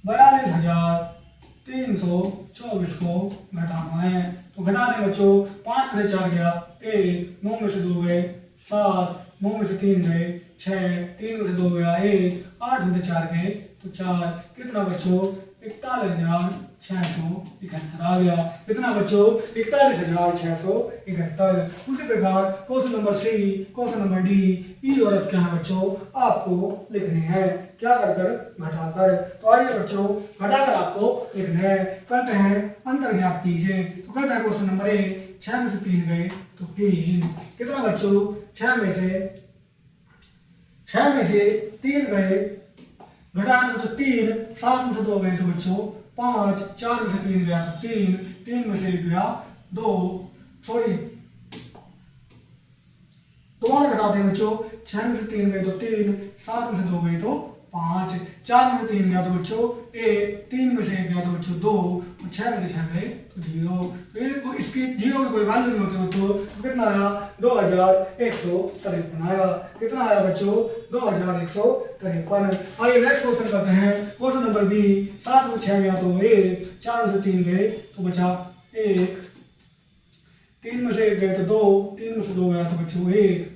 42,324 को घटाना है। तो घटा दें बच्चों। 5 में से 4 गया 1, 9 में से 2 गए 7, 9 में से 3 गए 6, 3 में से 2 गया 1, 8 में से 4 गए तो 4। कितना बच्चों? 41,671 आ गया। कितना बच्चों? 41,671। उसी प्रकार question number C, question number D, E और एफ क्या है बच्चों आपको लिखने हैं। क्या कर घटाकर। तो आइए बच्चों घटाकर आपको लिखने हैं। करते हैं अंतर ज्ञात कीजिए। तो करते हैं क्वेश्चन नंबर ए। 6 में से 3 गए तो 3। कितना बच्चों? 6 में से 3 गए घटाना बच्चों 3, 7 में से 2 गए तो बच्चों 5, 4 में से 3 गया तो 3 में से 1 गया 2, सॉरी दोबारा घटाते हैं बच्चों। 6 में से 3 गए तो 3, 7 में से 2 गए तो 5, 4 में से 3 गया तो बच्चों 1, 3 में से 1 गया तो बच्चों 2 और 6 में से 6 गए तो 0। तो ये इसकी 0 की कोई वैल्यू नहीं होती हो तो कितना आया? 2,153 आया। कितना आया बच्चों? 2,153। आइए नेक्स्ट क्वेश्चन करते हैं। Question number B. 7 में 6 गया तो 1, 4 में से 3 गए तो बचा 1, 3 में से 1 गए तो 2, 3 में से 2 गया तो बच्चों 1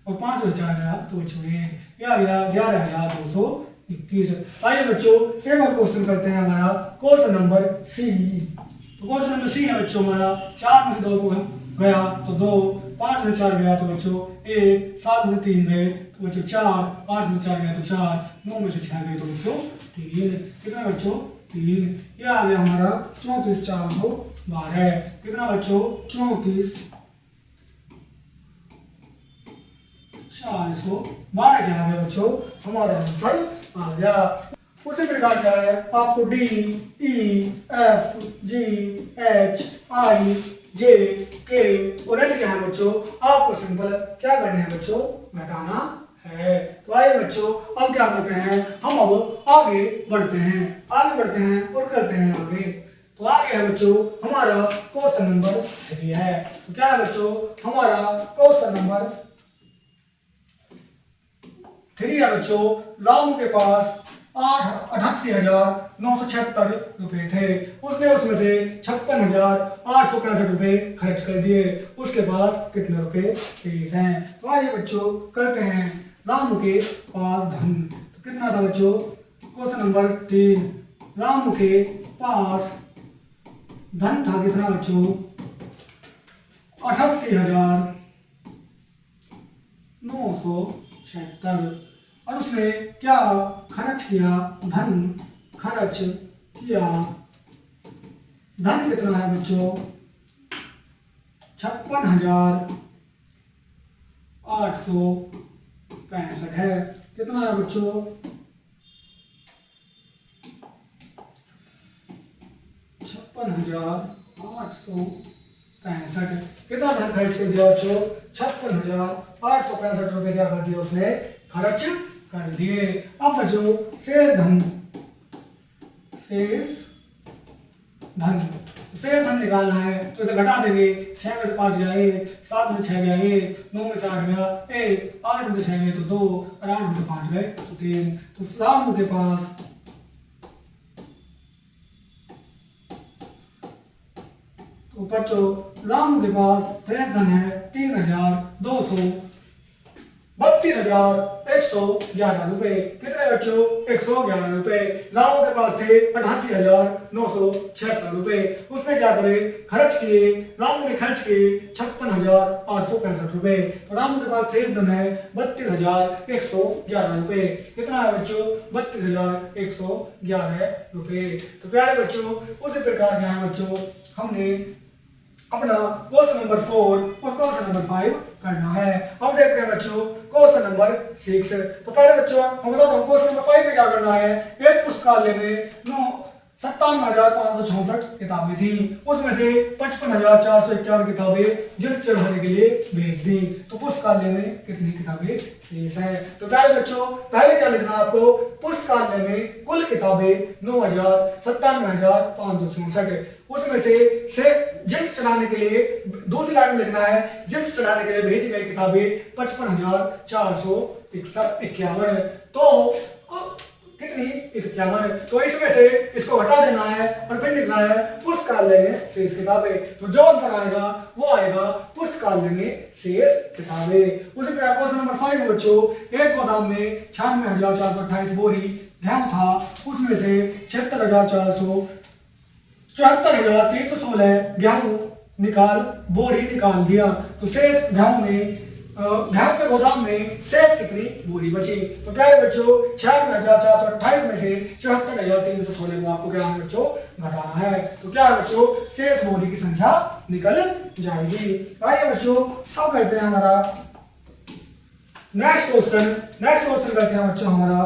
और 5 में 4 गया तो बच्चों 1। क्या गया? 11,221। आइए बच्चों एक और क्वेश्चन करते हैं हमारा क्वेश्चन नंबर सी। तो क्वेश्चन नंबर सी है बच्चों हमारा। 4 में से 2 गया तो 2, 5 में 4 गया तो बच्चों 1, 7 में 3 गए तो बच्चों 4, 8 में 4 गया तो 4, 9 में से 6 गए तो बच्चों 3। कितना बच्चों? 3। ये आ गया हमारा 34,412। कितना बच्चों? 34,412 क्या आ गया बच्चों? हमारा आंसर आ गया। उसी प्रकार क्या है आपको डी, ई, एफ, जी, एच, आई, जे, के और एल क्या है बच्चों आपको सिंपल क्या करना है बच्चों? घटाना है। तो आइए बच्चों अब क्या करते हैं हम? अब आगे बढ़ते हैं और करते हैं आगे। तो तो आगे है बच्चों हमारा क्वेश्चन नंबर 3 है। तो क्या है बच्चों हमारा क्वेश्चन नंबर 3 है बच्चों। रामू के पास 88,976 रुपए थे। उसने उसमें से 56,865 रुपए खर्च कर दिए। उसके पास कितने रुपए शेष हैं? तो आइए बच्चों करते हैं रामू के पास धन। तो कितना था बच्चों? क्वेश्चन नंबर 3, रामू के पास धन था कितना बच्चों? 88,976 और उसने क्या खर्च किया? धन खर्च किया। धन कितना है बच्चों? 56,865 है। कितना है बच्चों? 56,865। कितना धन खर्च कर दिया बच्चों? 56,865 रुपए क्या कर दिया उसने? खर्च कर दिए। अब बच्चों शेष धन शेष धन निकालना है तो इसे घटा देंगे। 6 में से 5 गया 1, 7 में से 6 गया 1, 9 में से 8 गया 1, 8 में से 6 गए तो 2 और 8 में से 5 गए तो 3। तो रामू के पास तो बच्चों रामू के पास शेष धन है 3,32,111 रुपए। कितने बच्चों? 111 रुपए। रामू के पास थे 88,976 रुपए। उसने क्या करे? खर्च किए। रामू ने खर्च किए 56,865 रुपए। तो रामू के पास शेष धन है 32,111 रुपए। कितना है बच्चों? 32,111 रुपए। तो प्यारे बच्चों उसी प्रकार क्या है बच्चों हमने अपना क्वेश्चन नंबर 4 और क्वेश्चन नंबर 5 करना है। अब देखते हैं बच्चों क्वेश्चन नंबर 6। तो पहले बच्चों हम बताता हूँ क्वेश्चन नंबर 5 में क्या करना है। एक पुस्तकालय में 57,566 किताबें थी। उसमें से 55,451 किताबें जल्द चढ़ाने के लिए भेज दी। तो पुस्तकालय में कितनी किताबें शेष है? तो प्यारे बच्चों पहले क्या लिखना है आपको? पुस्तकालय में कुल किताबें 9,97,564। उसमें से जल्द चढ़ाने के लिए दूसरी लाइन में लिखना है जल्द चढ़ाने के लिए भेजी गई किताबें 55,451। तो कितनी? 51। तो इसमें से इसको हटा देना है और फिर लिखना है पुस्तकालय में शेष किताबें। तो जो आंसर आएगा वो आएगा पुस्तकालय में शेष किताबें। उसी प्रकार क्वेश्चन नंबर 5 में बच्चों एक गोदाम में 96,428 बोरी गेहूं था। उसमें से 74,316 गेहूं बोरी निकाल दिया। तो शेष गेहूं के गोदाम में शेष कितनी बोरी बची? तो प्यारे बच्चों 96,428 में से 74,316 को आपको क्या है बच्चों? घटाना है। तो क्या है बच्चों? शेष बोरी की संख्या निकल जाएगी। आइए बच्चों अब करते हैं हमारा नेक्स्ट क्वेश्चन करते हैं बच्चों हमारा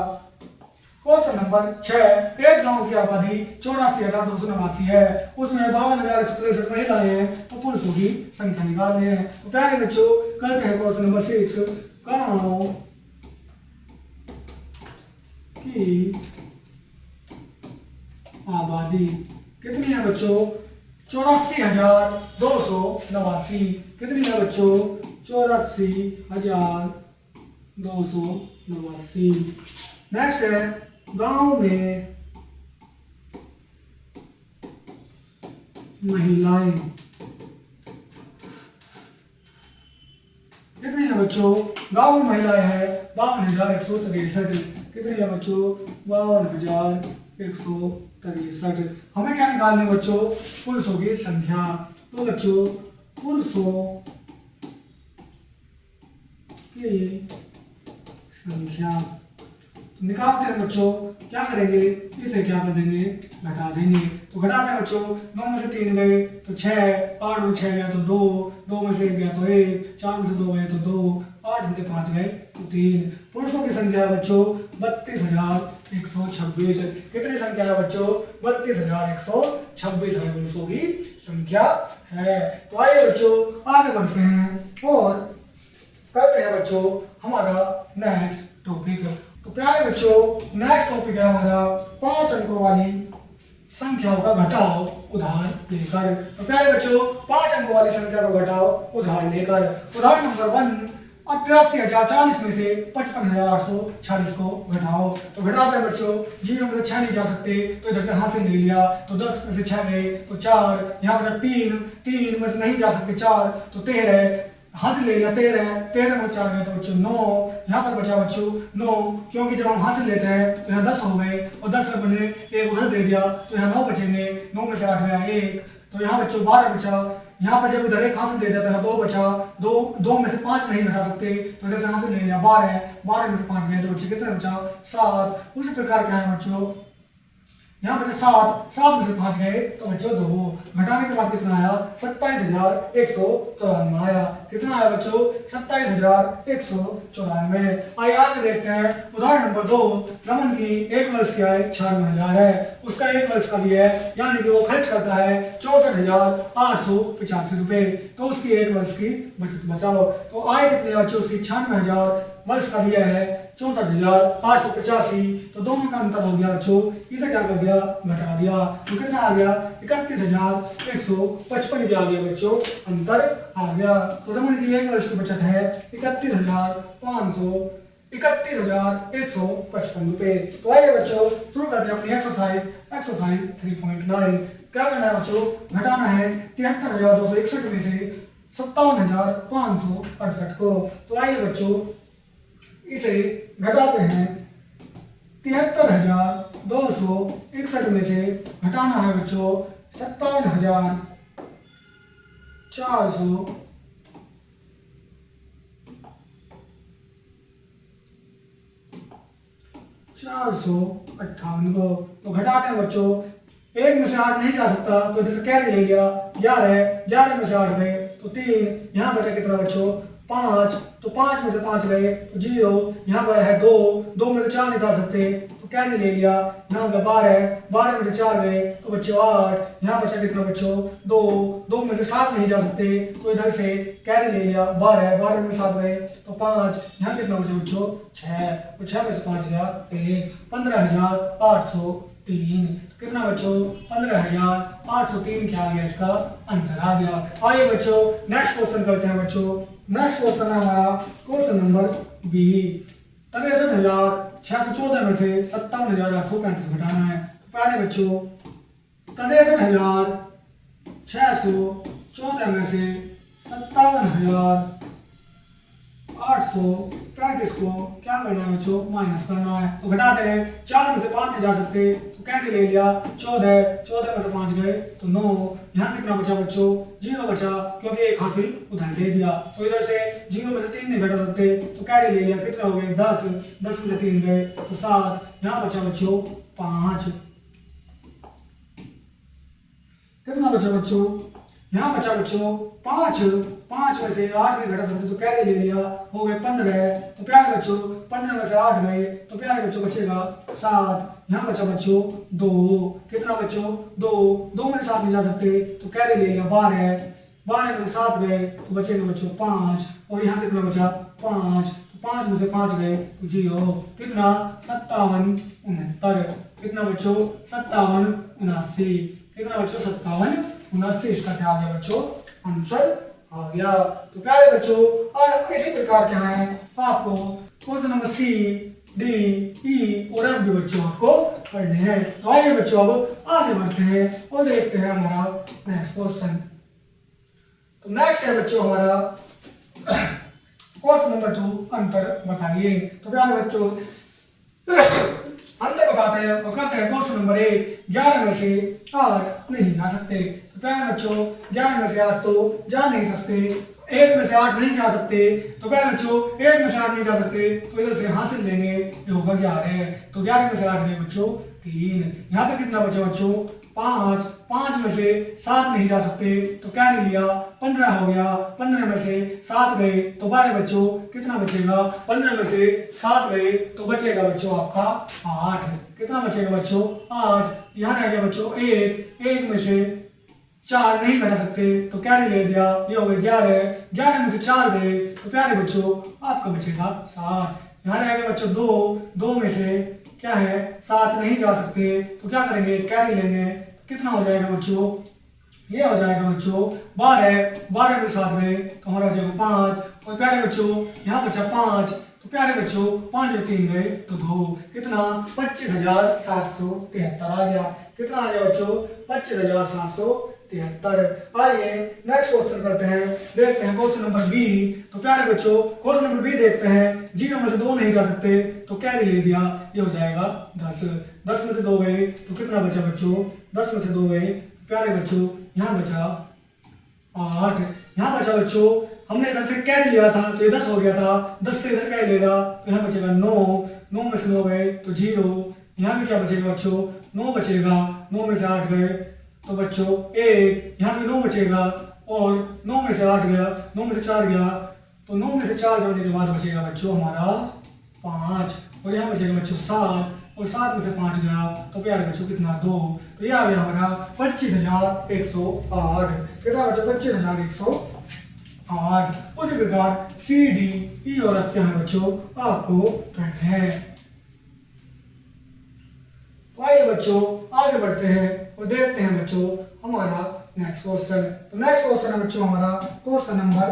क्वेश्चन नंबर 6। एक गांव की आबादी 84,289 है। उसमें 52,163 महिलाएं हैं। तो पुरुषों की संख्या निकालनी है। तो प्यारे बच्चों करते हैं क्वेश्चन नंबर 6। गांव की आबादी कितनी है बच्चों? 84,289। कितनी है बच्चों? 84,289। नेक्स्ट है गांव में महिलाएं कितनी है बच्चों? गांव में महिलाएं हैं 52,163। कितनी है बच्चों? 52,163। हमें क्या निकालनी है बच्चों? पुरुषों की संख्या। तो बच्चों पुरुषों की संख्या निकालते हैं बच्चों। क्या करेंगे? इसे क्या कर देंगे? घटा देंगे। तो घटाते हैं बच्चों 9 में से 3 गए तो 6, 8 में 6 गया तो 2, 2 में से 1 गया तो 1, 4 में से 2 गए तो 2, 8 में से 5 गए तो 3। पुरुषों की संख्या है बच्चों 32,126। कितनी संख्या है बच्चों? 32,126 है पुरुषों की संख्या है। तो आइए बच्चों आगे बढ़ते हैं और करते हैं बच्चों हमारा नेक्स्ट टॉपिक। तो प्यारे बच्चों नेक्स्ट टॉपिक है हमारा 5 अंकों वाली संख्याओं का घटाओ उधार लेकर। तो प्यारे बच्चों 5 अंकों वाली संख्या को घटाओ उधार लेकर। उदाहरण नंबर 1, 88,040 में से 55,846 को घटाओ। तो घटाते हैं बच्चों, 0 में से 6 नहीं जा सकते तो इधर से हासिल ले लिया, तो 10 में से 6 गए तो 4, यहाँ पर 3 में से नहीं जा सकते 4 तो 13 हासिल ले लिया, 13 में 4 गए तो बच्चों 9, यहाँ पर बचा बच्चों 9, क्योंकि जब हम हासिल लेते हैं तो यहाँ 10 हो गए और 10 में मैंने एक उधर दे दिया तो यहाँ 9 बचेंगे, 9 में से 8 गया 1, तो यहाँ बच्चों 12 बचा। यहाँ पर जब इधर एक हासिल दे देता है 2 बचा, 2 में से 5 नहीं घटा सकते तो इधर से हासिल ले लिया 12 में से 5 गए तो बच्चे कितने बचा 7। उसी प्रकार क्या है बच्चों, यहाँ पर 7 में से 5 गए तो बच्चों 2, घटाने के बाद कितना आया 27,194 आया। कितना आया बच्चों 27,194। आइए आगे देखते हैं उदाहरण नंबर 2। रमन की एक वर्ष की आय 96,000 है, उसका एक वर्ष का भी है, यानी कि वो खर्च करता है 64,885 रुपए, तो उसकी एक वर्ष की बचत बचाओ। तो आय कितनी है बच्चों उसकी 96,000, वर्ष का दिया है 64,885, तो दोनों का अंतर हो गया बच्चों, इसे क्या कर दिया घटा दिया, तो कितना आ गया 31,155 क्या आ गया बच्चों अंतर आ गया। तो रमन की एक वर्ष की बचत है 31,155 रुपए। तो आइए बच्चों शुरू करते हैं अपनी एक्सरसाइज 3.9। क्या करना है बच्चों, घटाना है 73,261 में से 57,568 को। तो आइए बच्चों इसे घटाते हैं, 73,261 में से घटाना है बच्चों 57,458 को। तो घटाते हैं बच्चों, 1 में से 8 नहीं जा सकता तो इधर से कैरी ले लिया 11 में से 8 गए तो 3, यहाँ बचा कितना बच्चों 5, तो 5 में से 5 गए तो 0, यहाँ पर है 2 में से 4 नहीं जा सकते तो कैरी ले लिया, यहाँ पर 12 में से 4 गए तो बच्चों 8, यहाँ बचा कितना बच्चों 2 में से 7 नहीं जा सकते तो इधर से कैरी ले लिया 12 में से 7 गए तो 5, यहाँ कितना बचा बच्चों 6, तो 6 में से 5 गया 1, 15,803, कितना बच्चों 15,803 क्या आ गया इसका आंसर आ गया। आइए बच्चों नेक्स्ट क्वेश्चन करते हैं बच्चों। नेक्स्ट क्वेश्चन है हमारा क्वेश्चन नंबर बी। 63,614 में से 57,835 घटाना है। तो पहले बच्चों 63,614 में से 57,835 को क्या करना है बच्चों माइनस करना है। तो घटाते हैं, 4 में से 5 नहीं जा सकते तो कैसे ले लिया 14 में से 5 गए तो 9, यहाँ कितना बचा बच्चों 0 बचा, क्योंकि एक हासिल उधर दे दिया तो इधर से 0 में से 3 नहीं घटा सकते तो कैरी ले लिया, कितना हो गए 10 में से 3 गए तो 7, यहाँ बचा बच्चों 5, कितना बचा बच्चों यहाँ बचा बच्चों 5 में से 8 नहीं घटा सकते तो कैरी ले लिया, हो गए 15, तो प्यारे बच्चों 15 में से 8 गए तो प्यारे बच्चों बचेगा 7, यहाँ बचा बच्चों 2, कितना बच्चों 2 में से 7 नहीं जा सकते तो कैरी ले लिया 12 में से 7 गए तो बचेगा बच्चों 5, और यहाँ कितना बचा 5, तो 5 में से 5 गए तो 0, कितना 57 69, कितना बच्चों 57 79, कितना बच्चों 57 79, इसका क्या आ गया बच्चों आंसर आ गया। तो प्यारे बच्चों इसी प्रकार क्या है आपको question number C D E और एफ भी बच्चों आपको पढ़ने हैं। तो आइए बच्चों अब आगे बढ़ते हैं और देखते हैं हमारा नेक्स्ट क्वेश्चन। तो नेक्स्ट है बच्चों हमारा क्वेश्चन नंबर 2, अंतर बताइए। तो प्यारे बच्चों अंतर बताते हैं और कहते हैं क्वेश्चन नंबर 1, 11 में से 8 नहीं जा सकते। तो प्यारे बच्चों 11 में से 8 तो जा नहीं सकते, 1 में से 8 नहीं जा सकते तो प्यारे बच्चों 1 में से 8 नहीं जा सकते तो इधर से हासिल लेंगे, ये होगा 11, तो 11 में से 8 गए बच्चों 3, यहाँ पे कितना बचा बच्चों 5 में से 7 नहीं जा सकते तो क्या नहीं लिया 15 हो गया, 15 में से 7 गए तो 12 बच्चों कितना बचेगा 15 में से 7 गए तो बचेगा बच्चों आपका 8, कितना बचेगा बच्चों 8, यहाँ रह गया बच्चों 1 में से 4 नहीं घटा सकते तो क्या नहीं ले दिया, ये हो गया 11 में से 4 गए तो प्यारे बच्चों आपका बचेगा 7, यहाँ रह गया बच्चों 2 में से क्या है 7 नहीं जा सकते तो क्या करेंगे कैरी लेंगे। कितना हो जाएगा बच्चों, ये हो जाएगा बच्चों 12 में 7 गए तो हमारा हो जाएगा 5। और प्यारे बच्चों यहाँ बचा 5 तो प्यारे बच्चों 5 में 3 गए तो 2। कितना 25,773 आ गया। कितना आ गया बच्चों 25,773। आइए नेक्स्ट क्वेश्चन करते हैं, देखते हैं क्वेश्चन नंबर बी। तो प्यारे बच्चों क्वेश्चन नंबर बी देखते हैं। 0 में से 2 नहीं जा सकते तो कैरी ले दिया, ये हो जाएगा 10। 10 में से 2 गए तो कितना बचा बच्चों, 10 में से 2 गए प्यारे बच्चों यहाँ बचा 8। यहाँ बचा बच्चों हमने इधर से कैरी लिया था तो ये 10 हो गया था, 10 से इधर कैरी लेगा तो यहाँ बचेगा 9। 9 में से 9 गए तो 0। यहाँ भी क्या बचेगा बच्चों 9 बचेगा। 9 में से 8 गए तो बच्चों 1। यहाँ भी 9 बचेगा और 9 में से 8 गया, 9 में से 4 गया तो 9 में से 4 जाने के बाद बचेगा बच्चों हमारा 5। और यहाँ बचेगा बच्चों 7 और 7 में से 5 गया तो प्यारे बच्चों कितना 2। तो ये आ गया हमारा 25,108। कितना बच्चों 25,108। उसी प्रकार सी डी ई और एफ क्या है बच्चों आपको करने हैं। तो आइए बच्चों आगे बढ़ते हैं और देखते हैं बच्चों हमारा नेक्स्ट क्वेश्चन। तो नेक्स्ट क्वेश्चन है बच्चों हमारा क्वेश्चन नंबर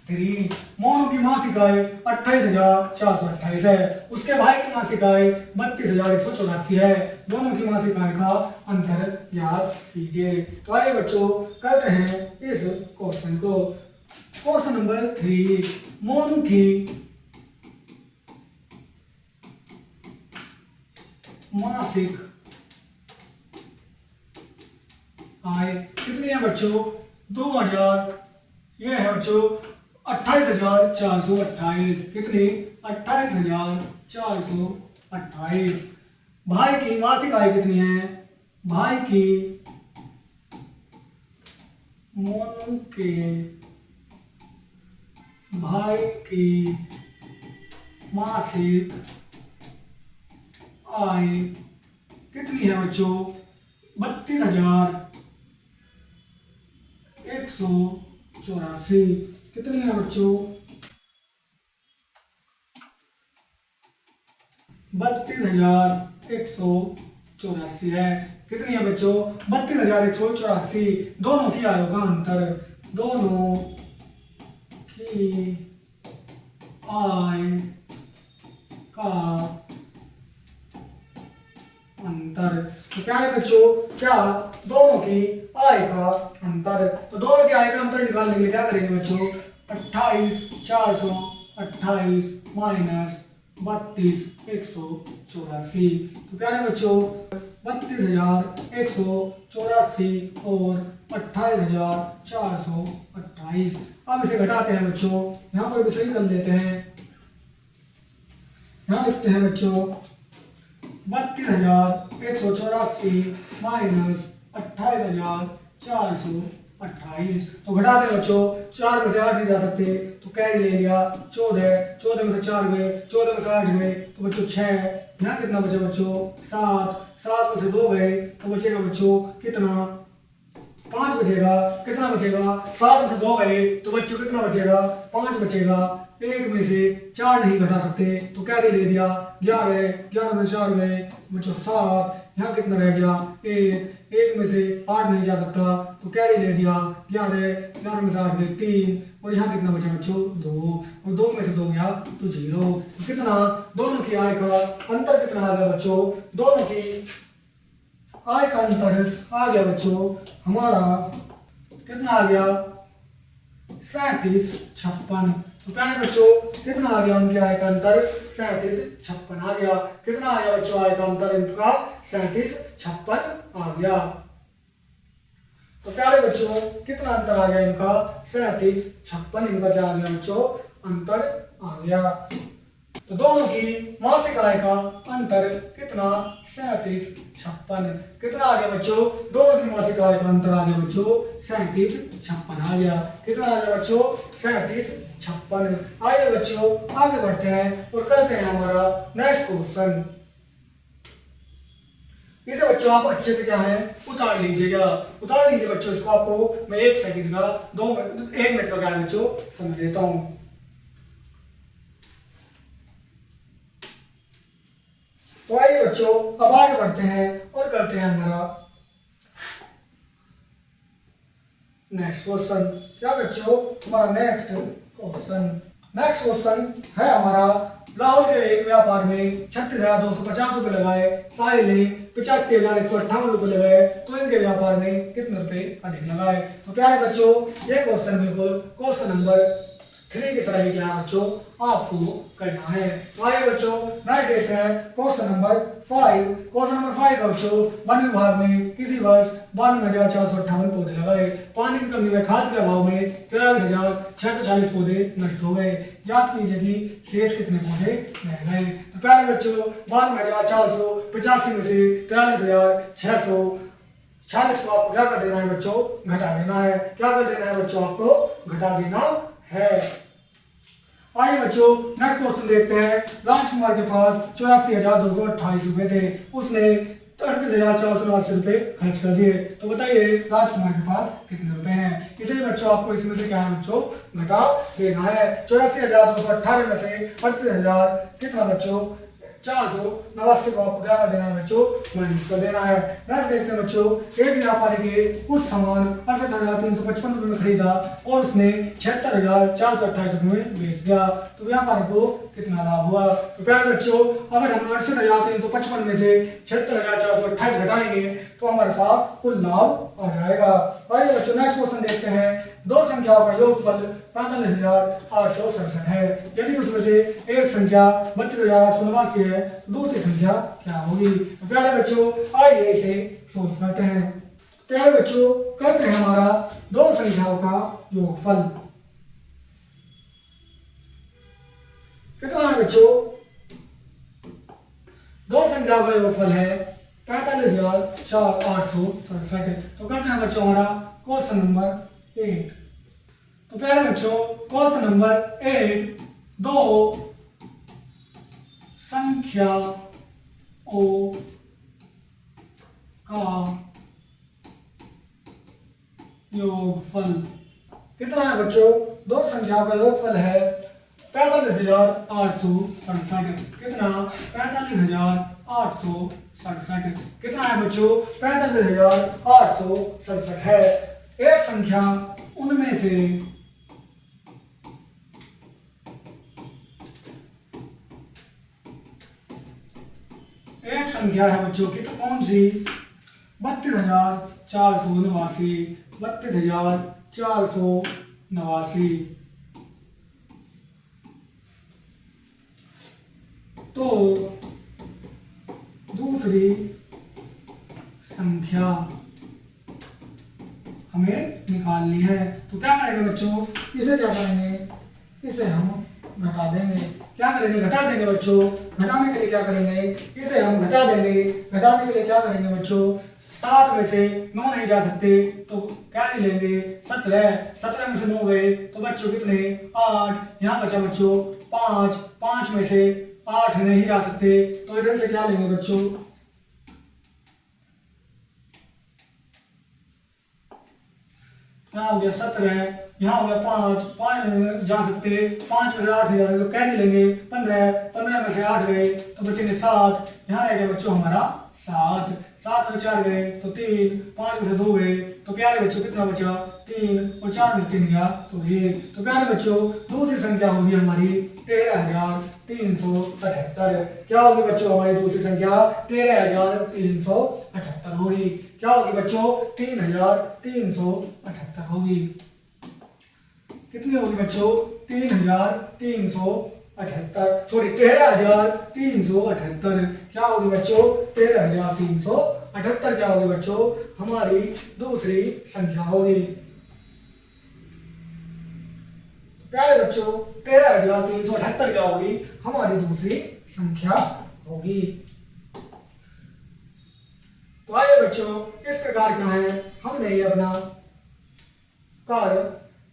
3। मोनू की मासिक आय 28,428 है, उसके भाई की मासिक आय 32,184 है। दोनों की मासिक आय का अंतर ज्ञात कीजिए। तो आइए बच्चों करते हैं इस क्वेश्चन को। Question number 3। मोनू की मासिक आय कितनी है बच्चों 2000। ये है बच्चों 28,428। कितनी 28,428। भाई की मासिक आय कितनी है, भाई की मोनू के भाई की मासिक आय कितनी है बच्चों 32,184। कितनी है बच्चों 32,184 है। कितनी है बच्चों 32,184। दोनों की आयों का अंतर, दोनों की आय का अंतर। तो प्यारे बच्चों क्या दोनों की आय का अंतर, तो दोनों की आय का अंतर निकालने के लिए क्या करेंगे बच्चों 28,428 माइनस 32,184। तो प्यारे बच्चों 32,184 और 28,428। अब इसे घटाते हैं बच्चों, यहाँ पर भी सही कर लेते हैं। यहाँ लिखते हैं बच्चों 32,184 माइनस 28,428। तो घटाते हैं बच्चों 4 में से 8 नहीं जा सकते तो कैरी ले लिया 14 में से 4 गए, 14 में से 8 गए तो बच्चों 6। यहाँ कितना बचा बच्चों 7 में से 2 गए तो बचेगा बच्चों कितना 5 बचेगा। कितना बचेगा 7 में से 2 गए तो बच्चों कितना बचेगा 5 बचेगा। 1 में से 4 नहीं घटा सकते तो कैरी ले दिया 11 में से 4 गए बच्चों 7। यहाँ कितना रह गया 1 में से 8 नहीं जा सकता तो कैरी ले दिया 11 में से 8 गए 3। और यहाँ कितना बचा बच्चों 2 और 2 में से 2 गया तो 0। तो कितना दोनों की आय का अंतर कितना आ गया बच्चों, दोनों की आय का अंतर आ गया बच्चों हमारा कितना आ गया 37,56। तो प्यारे बच्चों कितना आ गया उनके आय का अंतर 37,56 आ गया। कितना आ गया बच्चों आय का अंतर इनका 37,56 आ गया। तो प्यारे बच्चों कितना अंतर आ गया इनका 37,56। इनका क्या आ गया बच्चों अंतर आ गया। तो दोनों की मासिक आय का अंतर कितना 37,56। कितना आ गया बच्चों दोनों की मासिक आय का अंतर आ गया बच्चों 37,56 आ गया। कितना आ गया बच्चों 37,56। आइए बच्चों आगे बढ़ते हैं और करते हैं हमारा नेक्स्ट क्वेश्चन। इसे बच्चों आप अच्छे से क्या है उतार लीजिए बच्चों। इसको आपको मैं 1 सेकंड का 1 मिनट का क्या है बच्चों समय देता हूं। तो तो आइए बच्चों अब आगे बढ़ते हैं और करते हैं हमारा नेक्स्ट क्वेश्चन। क्या बच्चों हमारा नेक्स्ट क्वेश्चन है हमारा, राहुल के एक व्यापार में 36,250 रुपए लगाए, साहिल ने 85,158 रुपए लगाए, तो इनके व्यापार में कितने रुपए अधिक लगाए। तो प्यारे बच्चों ये क्वेश्चन बिल्कुल क्वेश्चन नंबर 3 की तरह ही क्या है बच्चों आपको करना है। तो आइए बच्चों नेक्स्ट देखते हैं क्वेश्चन नंबर 5। क्वेश्चन नंबर 5 बच्चों, वन विभाग में किसी वर्ष 92,458 पौधे लगाए, पानी की कमी में खाद के अभाव में 43,640 पौधे नष्ट हो गए, याद कीजिए कि शेष कितने पौधे रह गए। तो प्यारे बच्चों 92,485 में से 43,640 को आपको क्या कर देना है बच्चों, घटा देना है। क्या कर देना है बच्चों, आपको घटा देना है। आइए बच्चों नेक्स्ट क्वेश्चन देखते हैं। राजकुमार के पास 84,228 रुपए थे, उसने 38,489 रुपए खर्च कर दिए, तो बताइए राजकुमार के पास कितने रुपए हैं। इसलिए बच्चों आपको इसमें से क्या है बच्चों, घटा देना है। 84,218 में से 38,000 कितना बच्चों 489 को आपको क्या कर देना है बच्चों, माइनस कर देना है। नेक्स्ट देखते हैं बच्चों, एक व्यापारी के कुछ सामान 68,355 रुपए में खरीदा और उसने 76,428 रुपए में बेच दिया, तो व्यापारी को कितना लाभ हुआ। तो प्यारे बच्चों अगर हम 68,355 में से 76,428 घटाएंगे तो हमारे पास कुल लाभ आ जाएगा। आइए बच्चों नेक्स्ट क्वेश्चन देखते हैं। दो संख्याओं का योगफल 45,867 है, यदि उसमें से एक संख्या 32,889 है, दूसरी संख्या क्या होगी। तो प्यारे बच्चों आइए इसे सोल्व करते हैं। प्यारे बच्चों करते हैं हमारा दो संख्याओं का योगफल। कितना है बच्चों, दो संख्याओं का योगफल है 45,867। तो कहते हैं बच्चों हमारा क्वेश्चन नंबर 8। तो प्यारे बच्चों क्वेश्चन नंबर 8, दो संख्याओं का योगफल। कितना है बच्चों, दो संख्याओं का योगफल है 45,867। कितना 45,867। कितना है बच्चों 45,867 है। एक संख्या उनमें से एक संख्या है बच्चों की, तो कौन सी 32,489। 32,489। तो दूसरी संख्या हमें निकालनी है। तो क्या करेंगे बच्चों, इसे क्या करेंगे, इसे हम घटा देंगे। क्या करेंगे, घटा देंगे बच्चों। घटाने के लिए क्या करेंगे, इसे हम घटा देंगे। घटाने के लिए क्या करेंगे बच्चों, 7 में से 9 नहीं जा सकते तो क्या नहीं लेंगे 17। 17 में से 9 गए तो बच्चों कितने 8। यहाँ बचा बच्चों 5। 5 में से 8 नहीं जा सकते तो इधर से क्या लेंगे बच्चों, यहाँ हो गया 17, यहाँ हो गया 5। 5 में जा सकते, 5 में से 8 जा रहे तो कैरी लेंगे 15। 15 में से 8 गए तो बचेंगे 7। यहाँ रह गया बच्चों हमारा 7। 7 में 4 गए तो 3। 5 में से 2 गए तो प्यारे बच्चों कितना बचा 3, और 4 में 3 गया तो 1। तो प्यारे बच्चों दूसरी संख्या होगी हमारी 13,378। क्या होगी बच्चों हमारी दूसरी संख्या 13,378 होगी। क्या होगी बच्चों 3,378 होगी। कितनी होगी बच्चों 3,378, सॉरी 13,378। क्या होगी बच्चों 13,378 क्या होगी बच्चों हमारी दूसरी संख्या होगी। प्यारे बच्चों 13,378 क्या होगी हमारी दूसरी संख्या होगी। तो आइए बच्चों इस प्रकार का है हमने ये अपना कार्य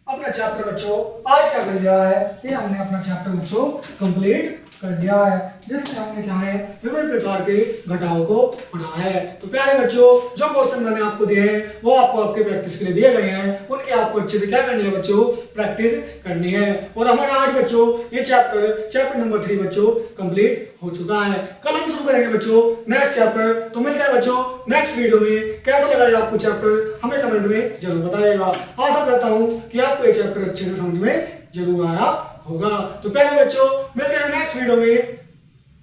अपना चैप्टर बच्चों आज का कर लिया है। ये हमने अपना चैप्टर बच्चों कंप्लीट कर दिया है, जिसमें हमने क्या है विभिन्न प्रकार के घटाओं को पढ़ा है। तो प्यारे बच्चों, जो क्वेश्चन मैंने आपको दिए हैं वो आपको आपके प्रैक्टिस के लिए दिए गए हैं, उनकी आपको अच्छे से क्या करनी है बच्चों, प्रैक्टिस करनी है। और हमारा आज बच्चों ये चैप्टर नंबर 3 बच्चों कंप्लीट हो चुका है। कल हम शुरू करेंगे बच्चों नेक्स्ट चैप्टर। तो मिलते हैं बच्चों नेक्स्ट वीडियो में। कैसा लगा ये आपको चैप्टर हमें कमेंट में जरूर बताइएगा। आशा करता हूँ कि आपको ये चैप्टर अच्छे से समझ में जरूर आया होगा। तो प्यारे बच्चों मिलते हैं नेक्स्ट वीडियो में।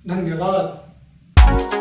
धन्यवाद।